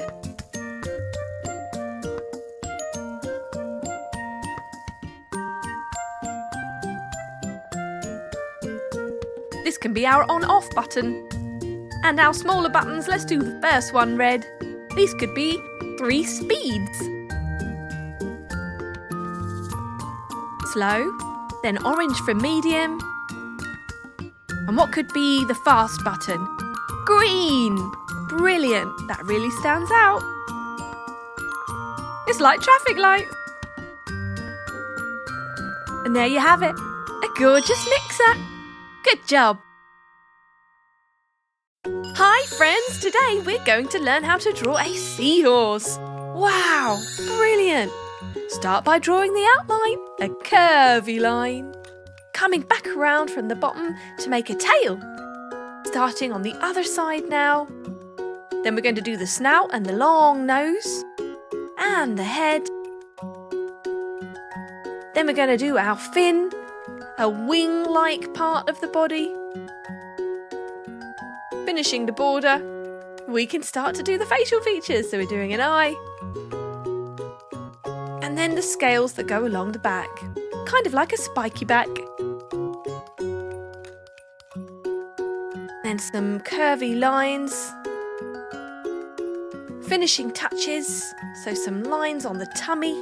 can be our on-off button. And our smaller buttons, let's do the first one red. These could be 3 speeds. Slow, then orange for medium. And what could be the fast button? Green! Brilliant, that really stands out. It's like traffic lights. And there you have it, a gorgeous mixer. Good job. Hi friends, today we're going to learn how to draw a seahorse. Wow, brilliant. Start by drawing the outline, a curvy line. Coming back around from the bottom to make a tail. Starting on the other side now. Then we're going to do the snout and the long nose. And the head. Then we're going to do our fin, a wing-like part of the body. Finishing the border, we can start to do the facial features. So we're doing an eye. And then the scales that go along the back, kind of like a spiky back. Then some curvy lines. Finishing touches, so some lines on the tummy.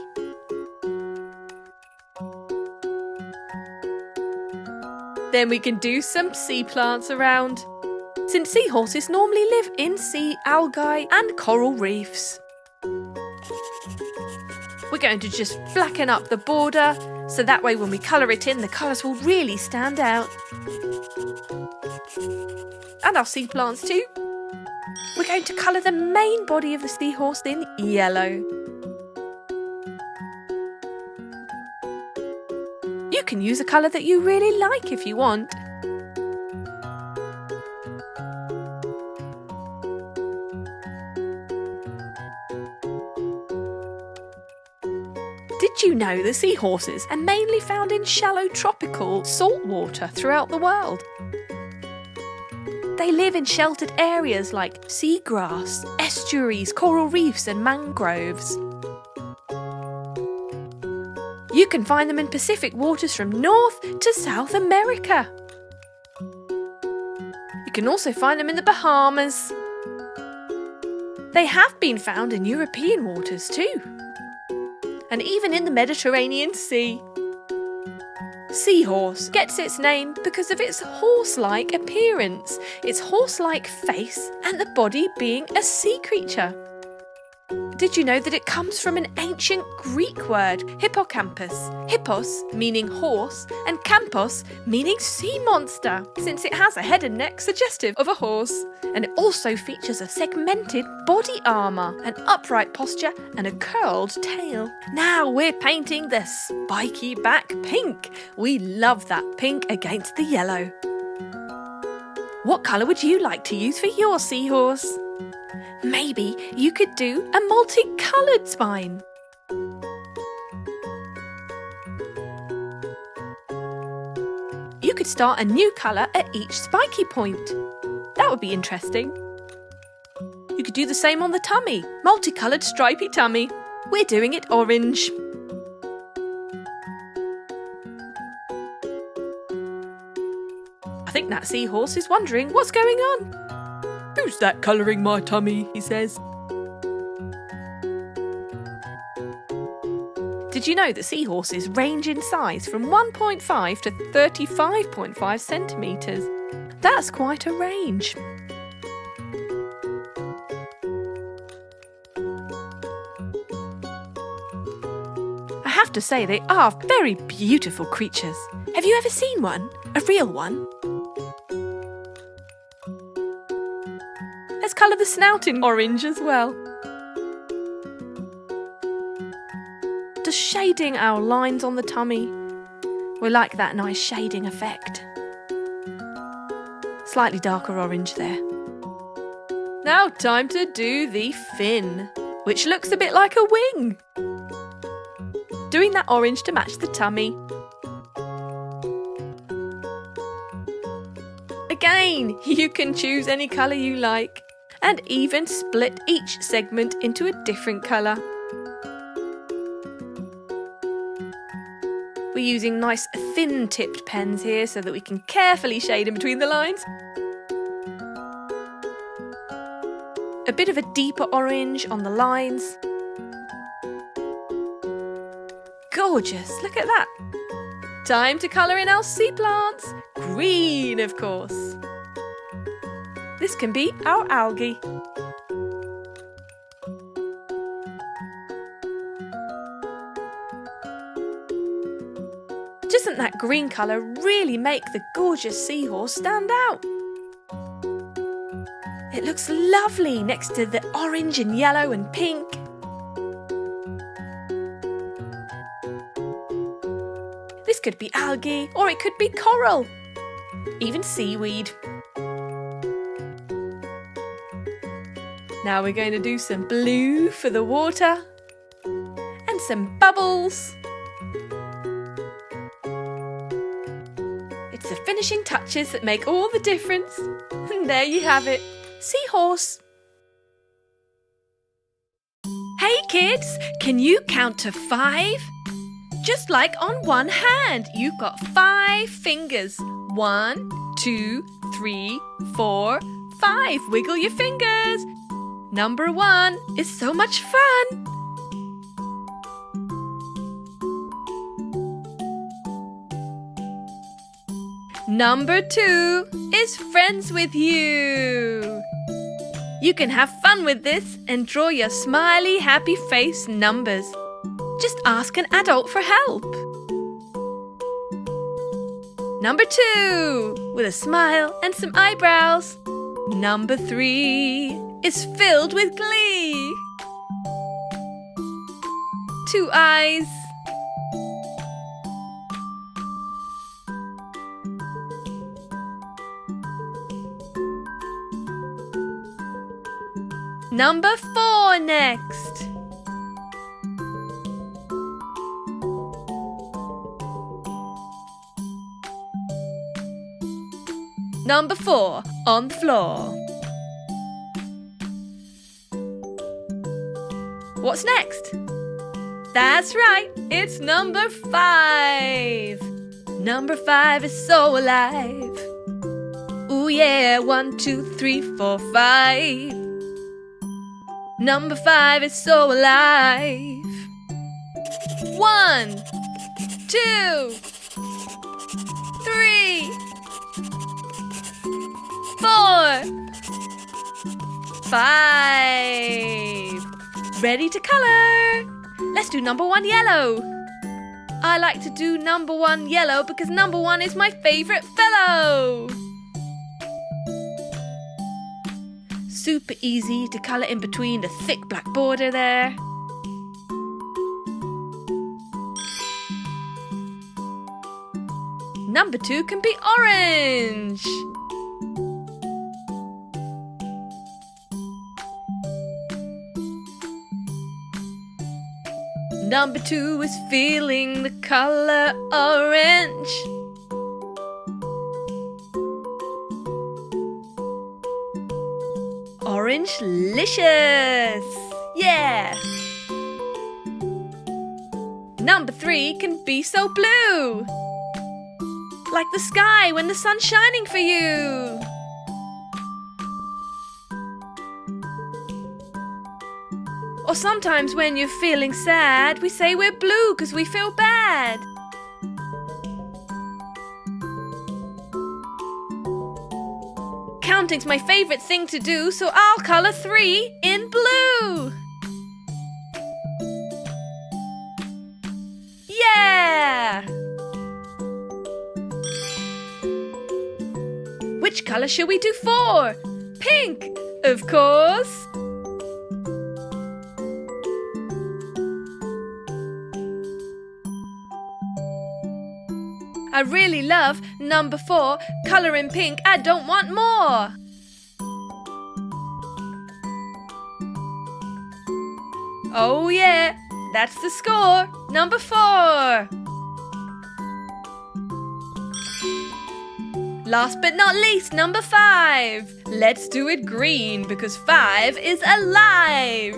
Then we can do some sea plants around, since seahorses normally live in sea algae and coral reefs. We're going to just blacken up the border, so that way when we colour it in, the colours will really stand out. And our sea plants too. We're going to colour the main body of the seahorse in yellow. You can use a colour that you really like if you want. Did you know that seahorses are mainly found in shallow tropical salt water throughout the world? They live in sheltered areas like seagrass, estuaries, coral reefs and mangroves. You can find them in Pacific waters from North to South America. You can also find them in the Bahamas. They have been found in European waters too, and even in the Mediterranean Sea. Seahorse gets its name because of its horse-like appearance, its horse-like face and the body being a sea creature. Did you know that it comes from an ancient Greek word, hippocampus? Hippos meaning horse and campos meaning sea monster, since it has a head and neck suggestive of a horse. And it also features a segmented body armour, an upright posture and a curled tail. Now we're painting the spiky back pink. We love that pink against the yellow. What colour would you like to use for your seahorse? Maybe you could do a multicoloured spine. You could start a new colour at each spiky point. That would be interesting. You could do the same on the tummy, multicoloured stripy tummy. We're doing it orange. I think that seahorse is wondering what's going on. "Who's that colouring my tummy?" he says. Did you know that seahorses range in size from 1.5 to 35.5 centimetres? That's quite a range. I have to say they are very beautiful creatures. Have you ever seen one? A real one? Let's colour the snout in orange as well. Just shading our lines on the tummy. We like that nice shading effect. Slightly darker orange there. Now time to do the fin, which looks a bit like a wing. Doing that orange to match the tummy. Again, you can choose any colour you like, and even split each segment into a different colour. We be using nice thin tipped pens here so that we can carefully shade in between the lines. A bit of a deeper orange on the lines. Gorgeous, look at that. Time to colour in our sea plants. Green, of course. This can be our algae. Doesn't that green colour really make the gorgeous seahorse stand out? It looks lovely next to the orange and yellow and pink. This could be algae, or it could be coral, even seaweed. Now we're going to do some blue for the water and some bubbles. It's the finishing touches that make all the difference. And there you have it, Seahorse. Hey kids, can you count to 5? Just like on one hand, you've got 5 fingers. 1, 2, 3, 4, 5. Wiggle your fingers. Number 1 is so much fun. Number 2 is friends with you. You can have fun with this and draw your smiley, happy face numbers. Just ask an adult for help. Number 2, with a smile and some eyebrows. Number 3 is filled with glee. 2 eyes. Number 4 next. Number 4 on the floor. What's next? That's right, it's number 5. Number 5 is so alive. Ooh yeah, 1, 2, 3, 4, 5. Number 5 is so alive. 1, 2, 3, 4, 5. Ready to colour. Let's do number 1 yellow. I like to do number 1 yellow because number 1 is my favourite fellow. Super easy to colour in between the thick black border there. Number 2 can be orange. Number 2 is feeling the colour orange. Orange-licious! Yeah! Number 3 can be so blue. Like the sky when the sun's shining for you. Or sometimes when you're feeling sad, we say we're blue because we feel bad. Counting's my favourite thing to do, so I'll colour 3 in blue. Yeah! Which colour shall we do 4? Pink, of course. I really love number 4, colour in pink, I don't want more. Oh yeah, that's the score, number 4. Last but not least, number 5. Let's do it green because 5 is alive.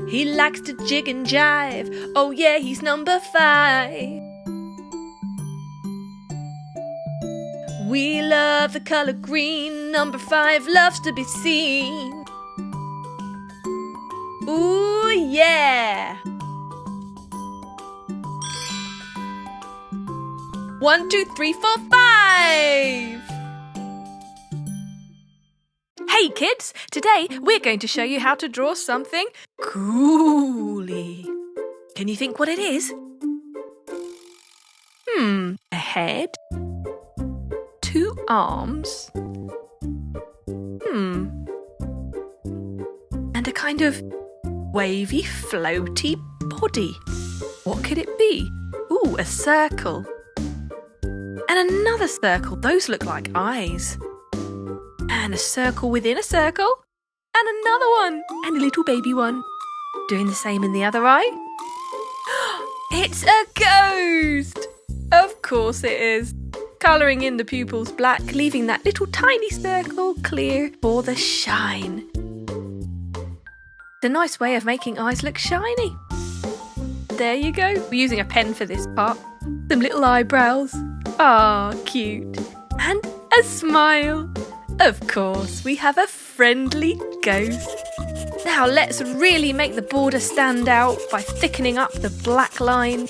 He likes to jig and jive, oh yeah, he's number 5. We love the colour green, number 5 loves to be seen. Ooh, yeah! 1, 2, 3, 4, 5! Hey kids, today we're going to show you how to draw something cooly. Can you think what it is? A head, 2 arms, and a kind of wavy, floaty body. What could it be? Ooh, a circle. And another circle, those look like eyes. And a circle within a circle, and another one, and a little baby one. Doing the same in the other eye. It's a ghost! Of course it is. Colouring in the pupils black, leaving that little tiny circle clear for the shine. It's a nice way of making eyes look shiny. There you go. We're using a pen for this part. Some little eyebrows. Ah, cute. And a smile. Of course, we have a friendly ghost. Now let's really make the border stand out by thickening up the black line.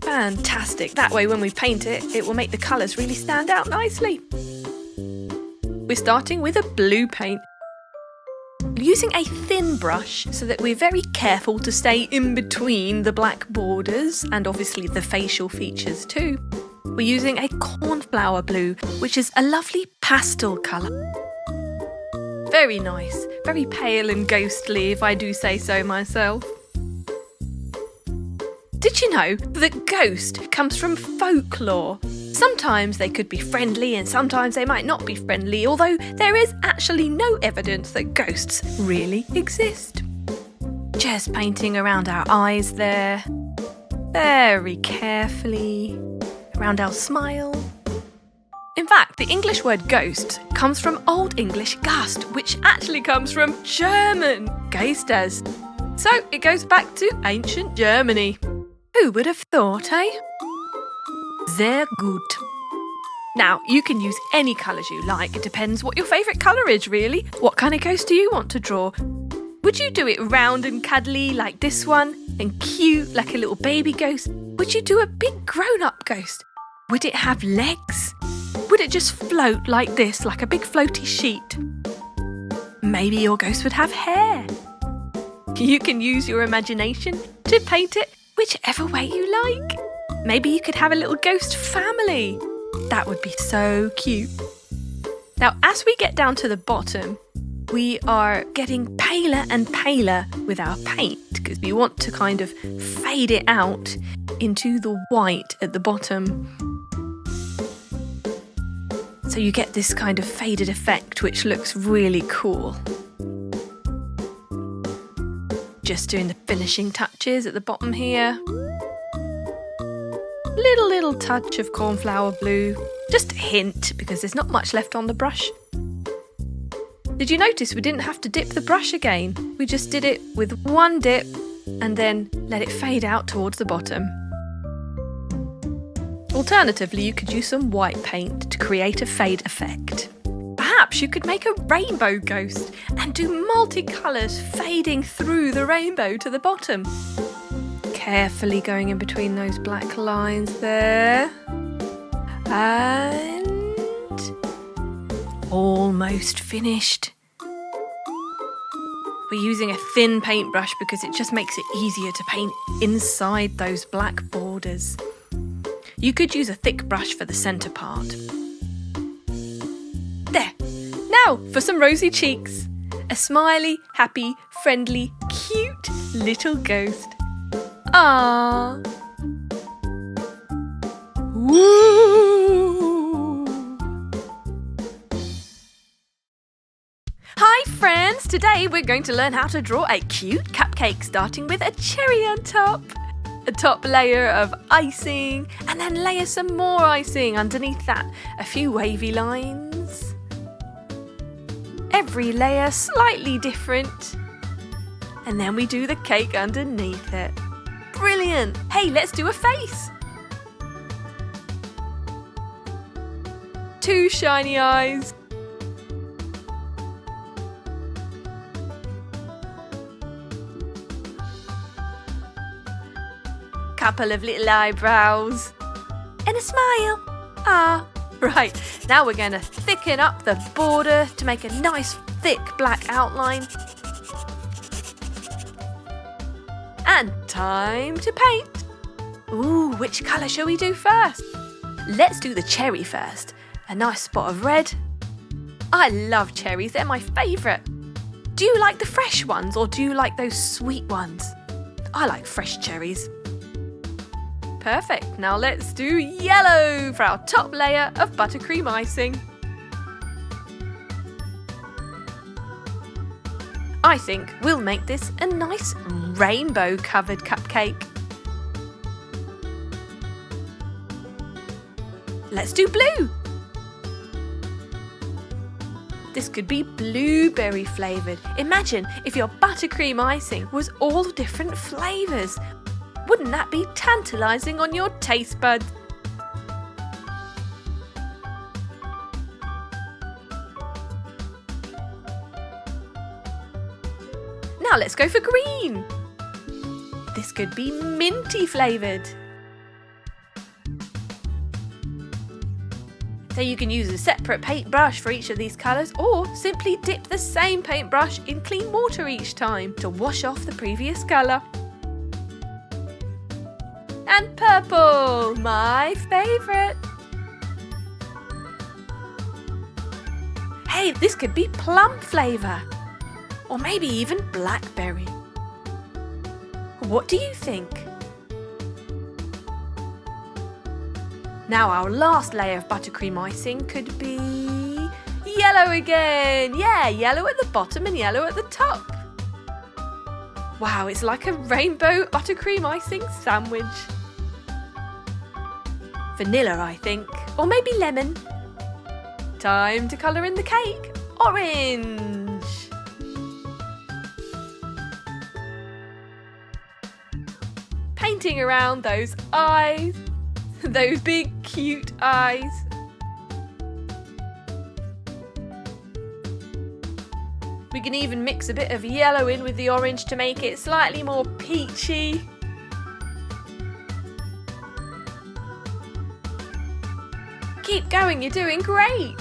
Fantastic. That way when we paint it, it will make the colours really stand out nicely. We're starting with a blue paint. Using a thin brush so that we're very careful to stay in between the black borders and obviously the facial features too. We're using a cornflower blue, which is a lovely pastel colour. Very nice, very pale and ghostly if I do say so myself. Did you know that ghost comes from folklore? Sometimes they could be friendly and sometimes they might not be friendly, although there is actually no evidence that ghosts really exist. Just painting around our eyes there, very carefully, around our smile. In fact, the English word ghost comes from Old English gast, which actually comes from German, geisters. So it goes back to ancient Germany. Who would have thought, eh? Sehr gut. Now, you can use any colours you like. It depends what your favourite colour is, really. What kind of ghost do you want to draw? Would you do it round and cuddly like this one? And cute like a little baby ghost? Would you do a big grown-up ghost? Would it have legs? Would it just float like this, like a big floaty sheet? Maybe your ghost would have hair. You can use your imagination to paint it whichever way you like. Maybe you could have a little ghost family. That would be so cute. Now, as we get down to the bottom, we are getting paler and paler with our paint because we want to kind of fade it out into the white at the bottom. So you get this kind of faded effect which looks really cool. Just doing the finishing touches at the bottom here. Little touch of cornflower blue. Just a hint because there's not much left on the brush. Did you notice we didn't have to dip the brush again? We just did it with one dip and then let it fade out towards the bottom. Alternatively, you could use some white paint to create a fade effect. Perhaps you could make a rainbow ghost and do multicolours fading through the rainbow to the bottom. Carefully going in between those black lines there. And almost finished. We're using a thin paintbrush because it just makes it easier to paint inside those black borders. You could use a thick brush for the centre part. There. Now for some rosy cheeks. A smiley, happy, friendly, cute little ghost. Ah. Woo! Hi friends! Today we're going to learn how to draw a cute cupcake starting with a cherry on top. A top layer of icing and then layer some more icing underneath that. A few wavy lines. Every layer slightly different. And then we do the cake underneath it. Brilliant! Hey, let's do a face! 2 shiny eyes. Couple of little eyebrows. And a smile. Ah, right. Now we're going to thicken up the border to make a nice thick black outline. And time to paint. Ooh, which colour shall we do first? Let's do the cherry first. A nice spot of red. I love cherries, they're my favourite. Do you like the fresh ones or do you like those sweet ones? I like fresh cherries. Perfect, now let's do yellow for our top layer of buttercream icing. I think we'll make this a nice rainbow covered cupcake. Let's do blue. This could be blueberry flavoured. Imagine if your buttercream icing was all different flavours. Wouldn't that be tantalising on your taste buds? Now let's go for green. This could be minty flavoured. So you can use a separate paintbrush for each of these colours or simply dip the same paintbrush in clean water each time to wash off the previous colour. And purple, my favourite. Hey, this could be plum flavour. Or maybe even blackberry. What do you think? Now our last layer of buttercream icing could be yellow again. Yeah, yellow at the bottom and yellow at the top. Wow, it's like a rainbow buttercream icing sandwich. Vanilla, I think, or maybe lemon. Time to colour in the cake. Orange. Painting around those eyes, those big cute eyes. We can even mix a bit of yellow in with the orange to make it slightly more peachy. Keep going, you're doing great.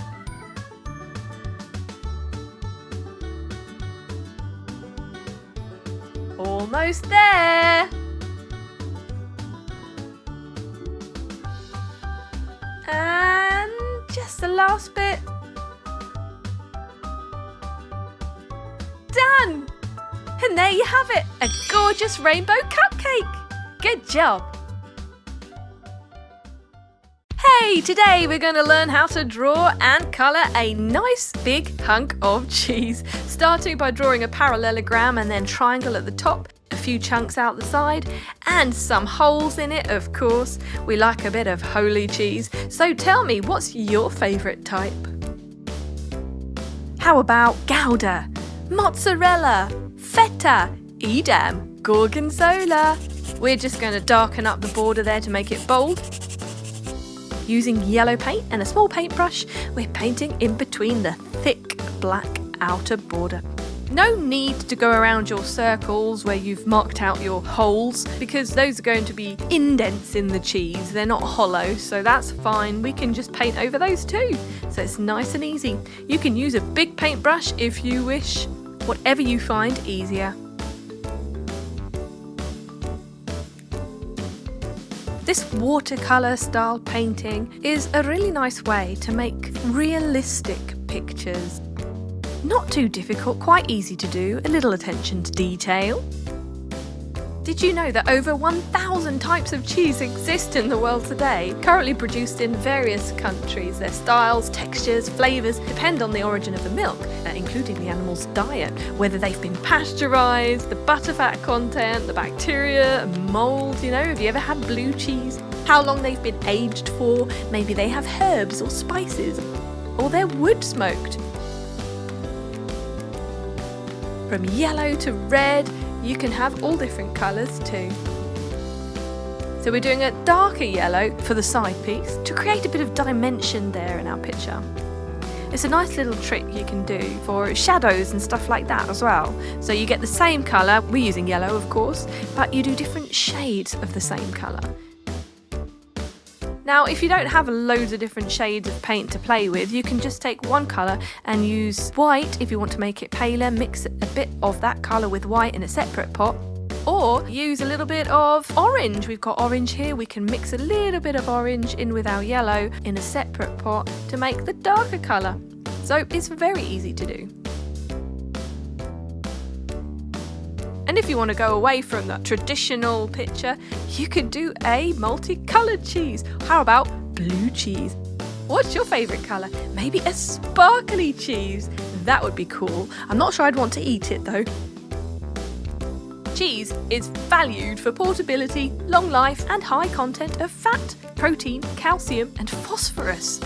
Almost there. And just the last bit. Done! And there you have it, a gorgeous rainbow cupcake. Good job. Hey, today we're going to learn how to draw and colour a nice big hunk of cheese. Starting by drawing a parallelogram and then triangle at the top, a few chunks out the side and some holes in it, of course. We like a bit of holy cheese. So tell me, what's your favourite type? How about Gouda, mozzarella, feta, Edam, gorgonzola? We're just going to darken up the border there to make it bold. Using yellow paint and a small paintbrush, we're painting in between the thick black outer border. No need to go around your circles where you've marked out your holes because those are going to be indents in the cheese. They're not hollow, so that's fine. We can just paint over those too. So it's nice and easy. You can use a big paintbrush if you wish, whatever you find easier. This watercolour style painting is a really nice way to make realistic pictures. Not too difficult, quite easy to do, a little attention to detail. Did you know that over 1,000 types of cheese exist in the world today, currently produced in various countries? Their styles, textures, flavours depend on the origin of the milk, including the animal's diet, whether they've been pasteurised, the butterfat content, the bacteria, mould, have you ever had blue cheese? How long they've been aged for, maybe they have herbs or spices, or they're wood smoked. From yellow to red, you can have all different colours too. So we're doing a darker yellow for the side piece to create a bit of dimension there in our picture. It's a nice little trick you can do for shadows and stuff like that as well. So you get the same colour, we're using yellow of course, but you do different shades of the same colour. Now if you don't have loads of different shades of paint to play with, you can just take one colour and use white if you want to make it paler, mix a bit of that colour with white in a separate pot. Or use a little bit of orange. We've got orange here. We can mix a little bit of orange in with our yellow in a separate pot to make the darker colour. So it's very easy to do. And if you want to go away from that traditional picture, you could do a multicoloured cheese. How about blue cheese? What's your favourite colour? Maybe a sparkly cheese. That would be cool. I'm not sure I'd want to eat it though. Cheese is valued for portability, long life and high content of fat, protein, calcium and phosphorus.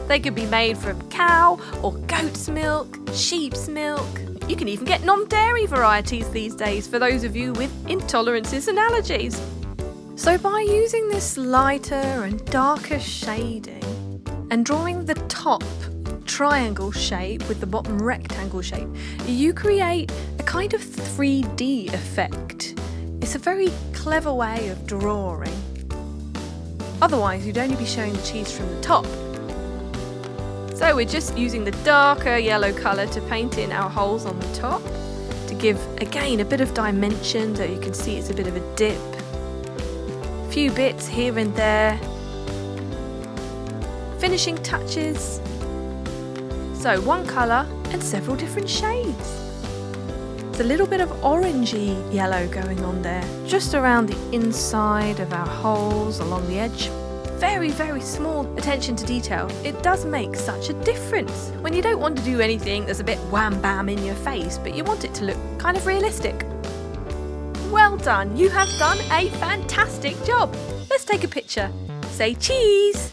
They can be made from cow or goat's milk, sheep's milk. You can even get non-dairy varieties these days for those of you with intolerances and allergies. So by using this lighter and darker shading and drawing the top triangle shape with the bottom rectangle shape, you create a kind of 3D effect. It's a very clever way of drawing. Otherwise, you'd only be showing the cheese from the top. So we're just using the darker yellow colour to paint in our holes on the top to give, again, a bit of dimension so you can see it's a bit of a dip. A few bits here and there. Finishing touches. So one colour and several different shades. There's a little bit of orangey yellow going on there, just around the inside of our holes along the edge. Very, very small attention to detail. It does make such a difference when you don't want to do anything that's a bit wham bam in your face, but you want it to look kind of realistic. Well done, you have done a fantastic job. Let's take a picture. Say cheese.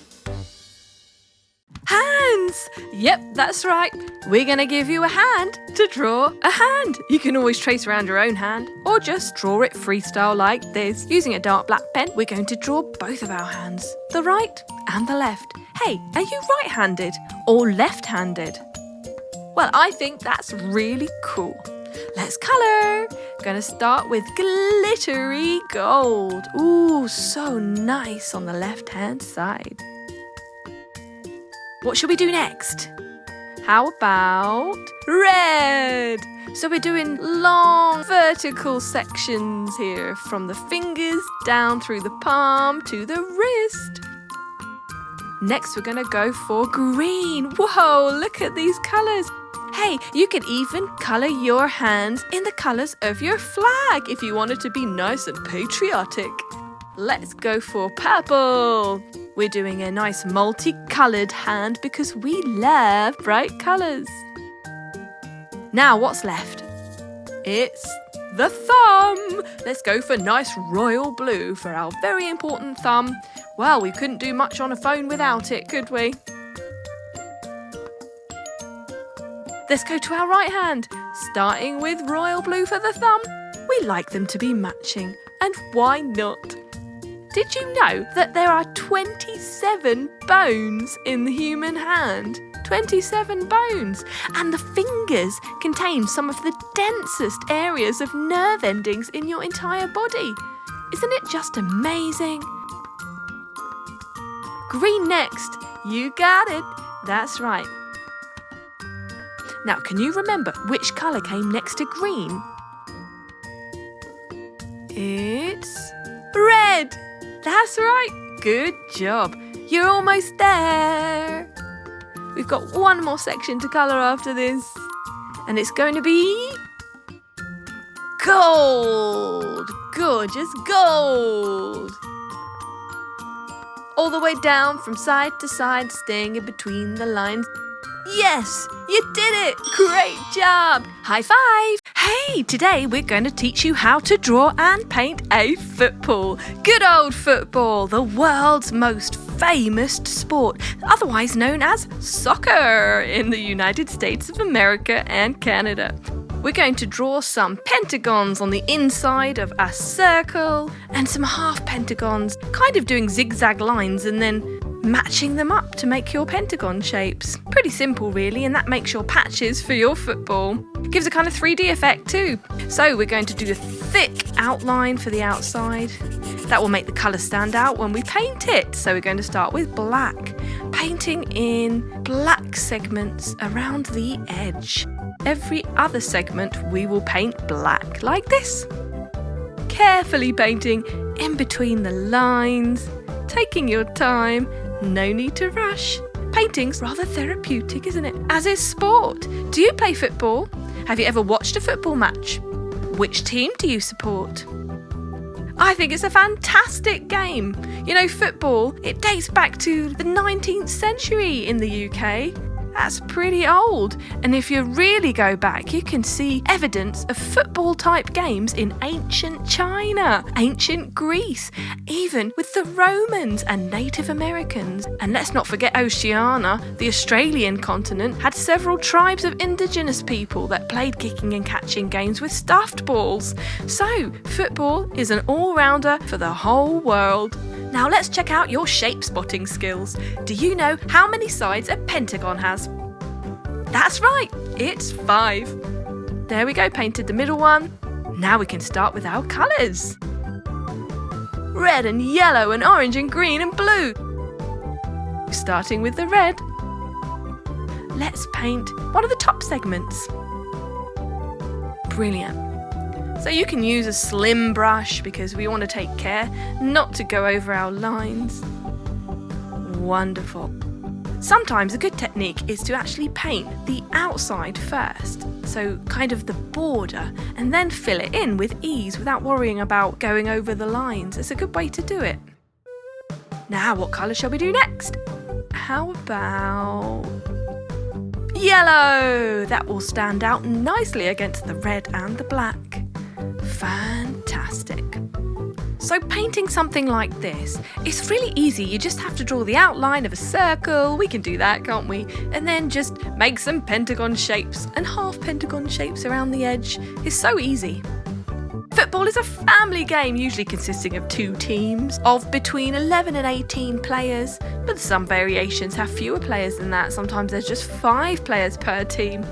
Hands! Yep, that's right. We're going to give you a hand to draw a hand. You can always trace around your own hand or just draw it freestyle like this. Using a dark black pen, we're going to draw both of our hands, the right and the left. Hey, are you right-handed or left-handed? Well, I think that's really cool. Let's colour. Going to start with glittery gold. Ooh, so nice on the left-hand side. What shall we do next? How about red? So we're doing long vertical sections here from the fingers down through the palm to the wrist. Next we're going to go for green. Whoa, look at these colours. Hey, you can even colour your hands in the colours of your flag if you want it to be nice and patriotic. Let's go for purple. We're doing a nice multicoloured hand because we love bright colours. Now what's left? It's the thumb. Let's go for nice royal blue for our very important thumb. Well, we couldn't do much on a phone without it, could we? Let's go to our right hand, starting with royal blue for the thumb. We like them to be matching, and why not? Did you know that there are 27 bones in the human hand? 27 bones! And the fingers contain some of the densest areas of nerve endings in your entire body. Isn't it just amazing? Green next. You got it. That's right. Now, can you remember which colour came next to green? It's red. That's right. Good job. You're almost there. We've got one more section to colour after this. And it's going to be gold. Gorgeous gold. All the way down from side to side, staying in between the lines. Yes, you did it! Great job! High five! Hey, today we're going to teach you how to draw and paint a football. Good old football, the world's most famous sport, otherwise known as soccer in the United States of America and Canada. we're going to draw some pentagons on the inside of a circle and some half pentagons, kind of doing zigzag lines and then matching them up to make your pentagon shapes. Pretty simple really, and that makes your patches for your football. Gives a kind of 3D effect too. So we're going to do a thick outline for the outside. That will make the colour stand out when we paint it. So we're going to start with black, painting in black segments around the edge. Every other segment we will paint black, like this. Carefully painting in between the lines, taking your time, no need to rush. Painting's rather therapeutic, isn't it? As is sport. Do you play football? Have you ever watched a football match? Which team do you support? I think it's a fantastic game. You know, football, it dates back to the 19th century in the UK. That's pretty old. And if you really go back, you can see evidence of football-type games in ancient China, ancient Greece, even with the Romans and Native Americans. And let's not forget Oceania, the Australian continent, had several tribes of indigenous people that played kicking and catching games with stuffed balls. So, football is an all-rounder for the whole world. Now let's check out your shape spotting skills. Do you know how many sides a pentagon has? That's right, it's 5. There we go, painted the middle one. Now we can start with our colours. Red and yellow and orange and green and blue. Starting with the red, let's paint one of the top segments. Brilliant. So you can use a slim brush because we want to take care not to go over our lines. Wonderful. Sometimes a good technique is to actually paint the outside first, so kind of the border, and then fill it in with ease without worrying about going over the lines. It's a good way to do it. Now, what colour shall we do next? How about yellow? That will stand out nicely against the red and the black. Fantastic. So painting something like this, it's really easy. You just have to draw the outline of a circle. We can do that, can't we? And then just make some pentagon shapes and half pentagon shapes around the edge. It's so easy. Football is a family game, usually consisting of 2 teams of between 11 and 18 players, but some variations have fewer players than that. Sometimes there's just 5 players per team.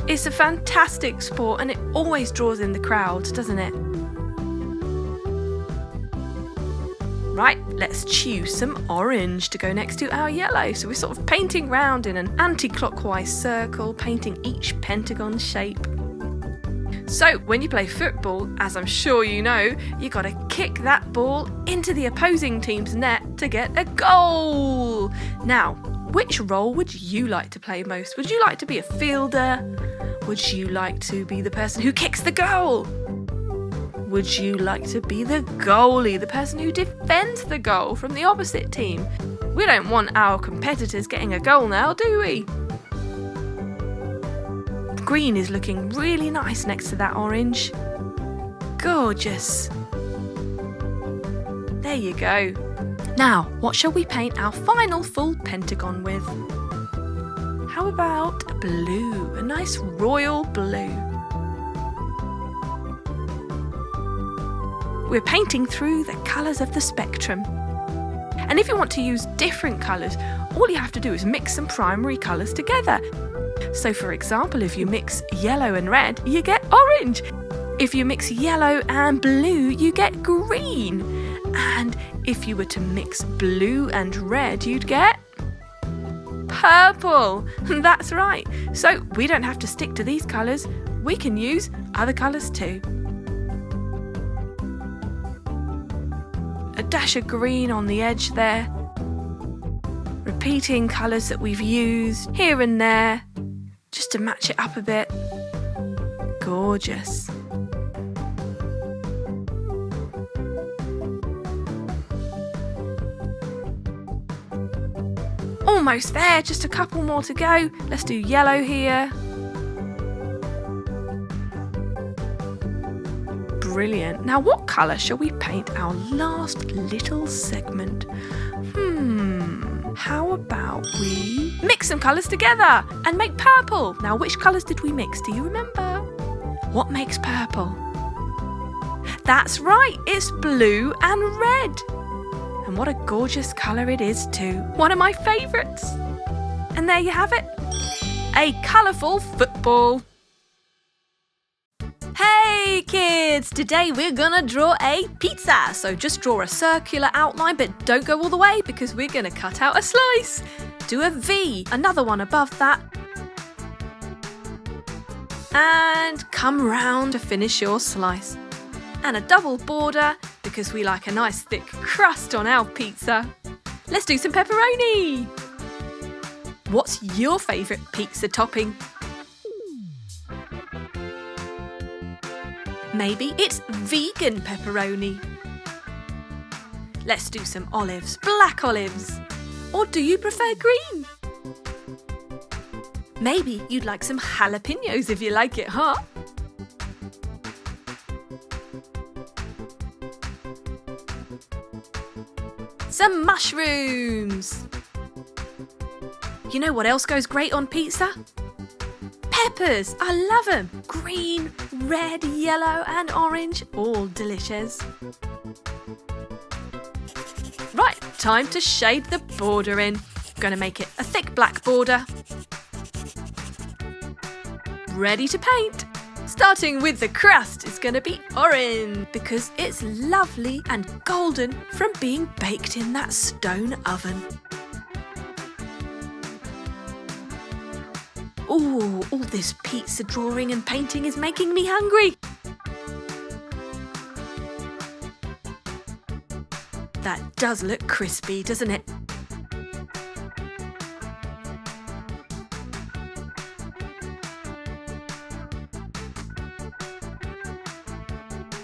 It's a fantastic sport and it always draws in the crowd, doesn't it? Right, let's choose some orange to go next to our yellow. So we're sort of painting round in an anti-clockwise circle, painting each pentagon shape. So when you play football, as I'm sure you know, you got to kick that ball into the opposing team's net to get a goal. Now, which role would you like to play most? Would you like to be a fielder? Would you like to be the person who kicks the goal? Would you like to be the goalie, the person who defends the goal from the opposite team? We don't want our competitors getting a goal now, do we? Green is looking really nice next to that orange. Gorgeous. There you go. Now, what shall we paint our final full pentagon with? How about blue? A nice royal blue. We're painting through the colours of the spectrum. And if you want to use different colours, all you have to do is mix some primary colours together. So for example, if you mix yellow and red, you get orange. If you mix yellow and blue, you get green. And if you were to mix blue and red, you'd get purple. That's right. So we don't have to stick to these colours. We can use other colours too. A dash of green on the edge there. Repeating colours that we've used here and there, just to match it up a bit. Gorgeous. Almost there, just a couple more to go. Let's do yellow here. Brilliant. Now what colour shall we paint our last little segment? How about we mix some colours together and make purple? Now which colours did we mix? Do you remember? What makes purple? That's right, it's blue and red. And what a gorgeous colour it is too. One of my favourites. And there you have it. A colourful football. Hey kids! Today we're gonna draw a pizza. So just draw a circular outline, but don't go all the way because we're gonna cut out a slice. Do a V, another one above that. And come round to finish your slice. And a double border because we like a nice thick crust on our pizza. Let's do some pepperoni. What's your favourite pizza topping? Maybe it's vegan pepperoni. Let's do some olives, black olives. Or do you prefer green? Maybe you'd like some jalapenos if you like it hot. Some mushrooms. You know what else goes great on pizza? Peppers, I love them. Green, red, yellow and orange, all delicious. Right, time to shade the border in. I'm going to make it a thick black border. Ready to paint. Starting with the crust, it's going to be orange because it's lovely and golden from being baked in that stone oven. Ooh, all this pizza drawing and painting is making me hungry. That does look crispy, doesn't it?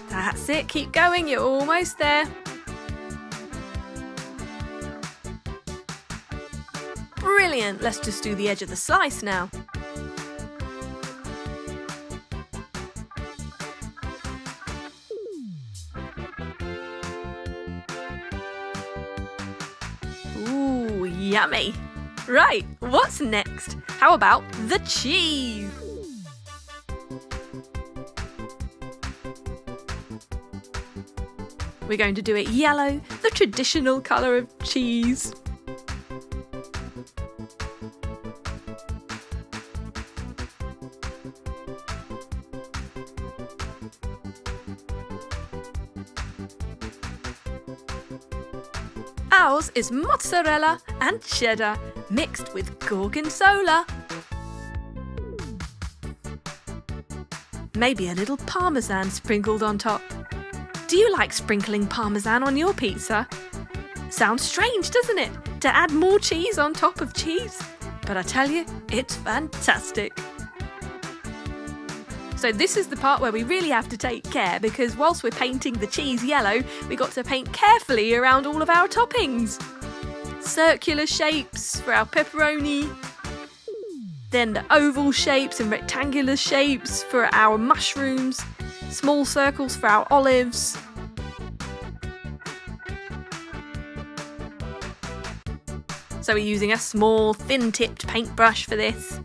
That's it, keep going, you're almost there. Brilliant, let's just do the edge of the slice now. Ooh, yummy. Right, what's next? How about the cheese? We're going to do it yellow, the traditional colour of cheese. Ours is mozzarella and cheddar mixed with gorgonzola. Maybe a little parmesan sprinkled on top. Do you like sprinkling parmesan on your pizza? Sounds strange, doesn't it? To add more cheese on top of cheese. But I tell you, it's fantastic. So this is the part where we really have to take care because whilst we're painting the cheese yellow, we've got to paint carefully around all of our toppings. Circular shapes for our pepperoni. Then the oval shapes and rectangular shapes for our mushrooms. Small circles for our olives. So we're using a small, thin-tipped paintbrush for this.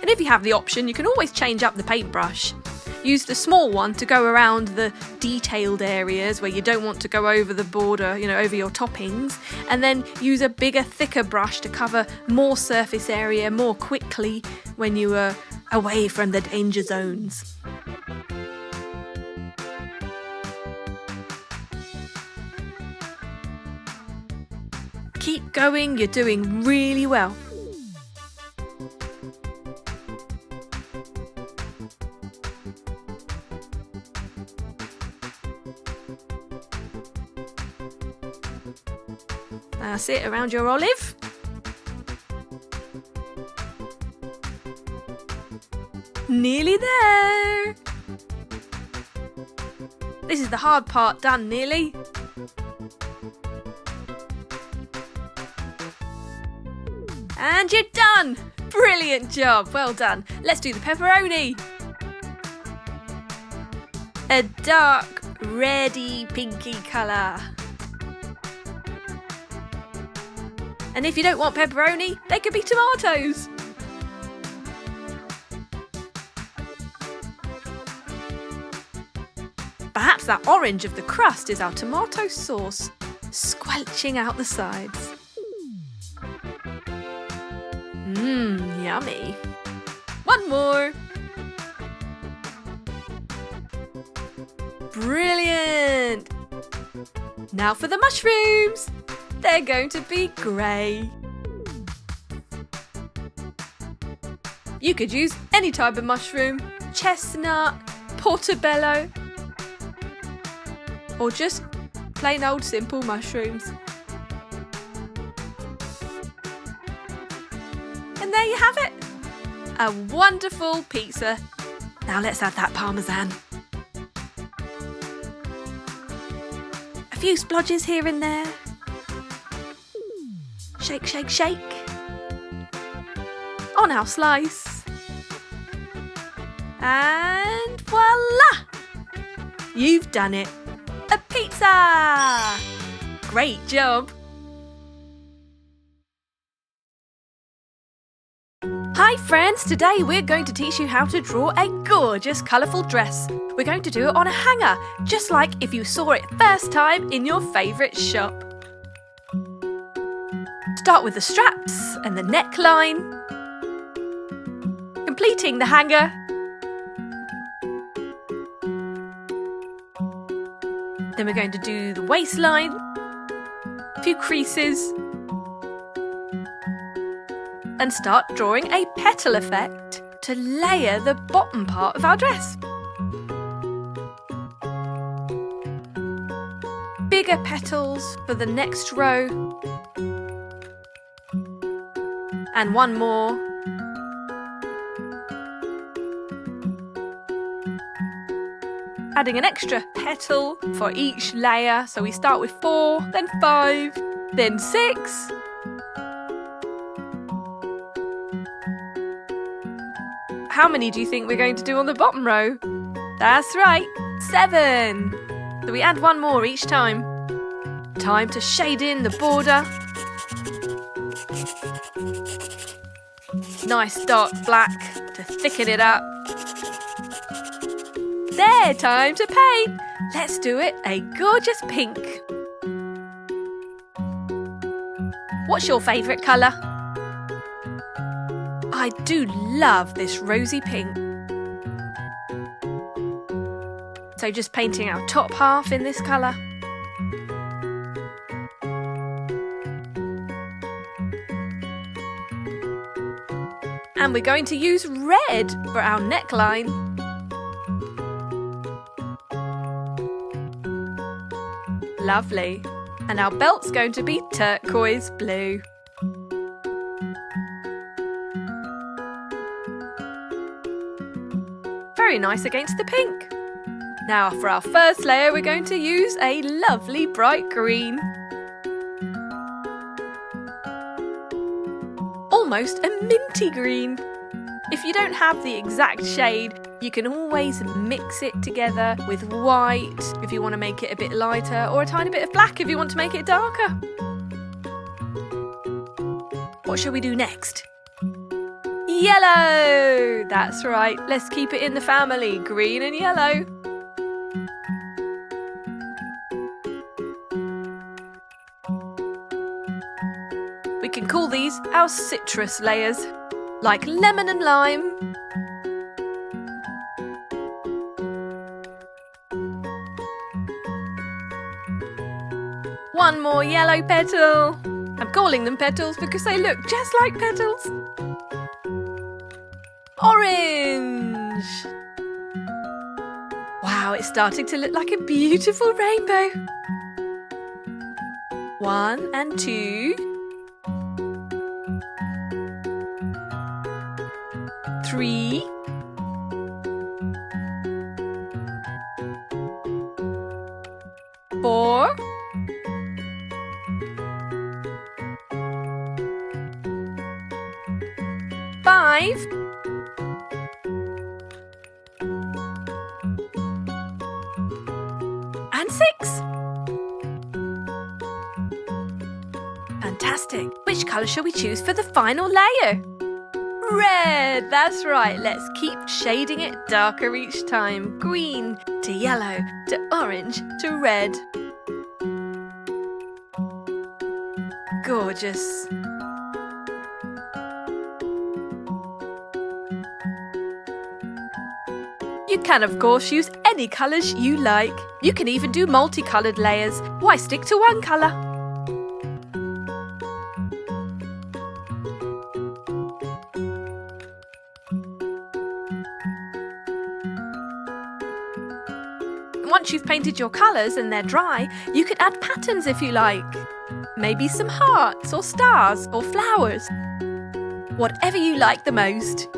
And if you have the option, you can always change up the paintbrush. Use the small one to go around the detailed areas where you don't want to go over the border, over your toppings, and then use a bigger, thicker brush to cover more surface area more quickly when you are away from the danger zones. Keep going, you're doing really well. That's it, around your olive. Nearly there. This is the hard part done, nearly. And you're done! Brilliant job, well done. Let's do the pepperoni. A dark, reddy, pinky colour. And if you don't want pepperoni, they could be tomatoes. Perhaps that orange of the crust is our tomato sauce, squelching out the sides. Mmm, yummy. One more. Brilliant! Now for the mushrooms. They're going to be grey. You could use any type of mushroom, chestnut, portobello, or just plain old simple mushrooms. And there you have it, a wonderful pizza. Now let's add that parmesan. A few splodges here and there. Shake, shake, shake. On our slice. And voila! You've done it. A pizza! Great job! Hi friends, today we're going to teach you how to draw a gorgeous colourful dress. We're going to do it on a hanger, just like if you saw it first time in your favourite shop. Start with the straps and the neckline, completing the hanger. Then we're going to do the waistline, a few creases, and start drawing a petal effect to layer the bottom part of our dress. Bigger petals for the next row. And one more. Adding an extra petal for each layer. So we start with 4, then 5, then 6. How many do you think we're going to do on the bottom row? That's right, 7. So we add one more each time. Time to shade in the border. Nice dark black to thicken it up. There, time to paint. Let's do it a gorgeous pink. What's your favourite colour? I do love this rosy pink. So just painting our top half in this colour. And we're going to use red for our neckline. Lovely. And our belt's going to be turquoise blue. Very nice against the pink. Now for our first layer, we're going to use a lovely bright green. Almost a minty green. If you don't have the exact shade, you can always mix it together with white if you want to make it a bit lighter, or a tiny bit of black if you want to make it darker. What shall we do next? Yellow! That's right, let's keep it in the family, green and yellow. We can call these our citrus layers, like lemon and lime. One more yellow petal. I'm calling them petals because they look just like petals. Orange. Wow, it's starting to look like a beautiful rainbow. 1 and 2. 3. 4. 5. And 6. And Fantastic. Which colour shall we choose for the final layer? Red, that's right. Let's keep shading it darker each time. Green to yellow to orange to red. Gorgeous. You can of course use any colours you like. You can even do multicoloured layers. Why stick to one colour? Once you've painted your colours and they're dry, you can add patterns if you like. Maybe some hearts or stars or flowers. Whatever you like the most.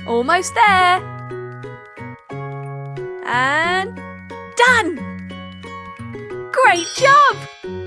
Almost there. And done! Great job!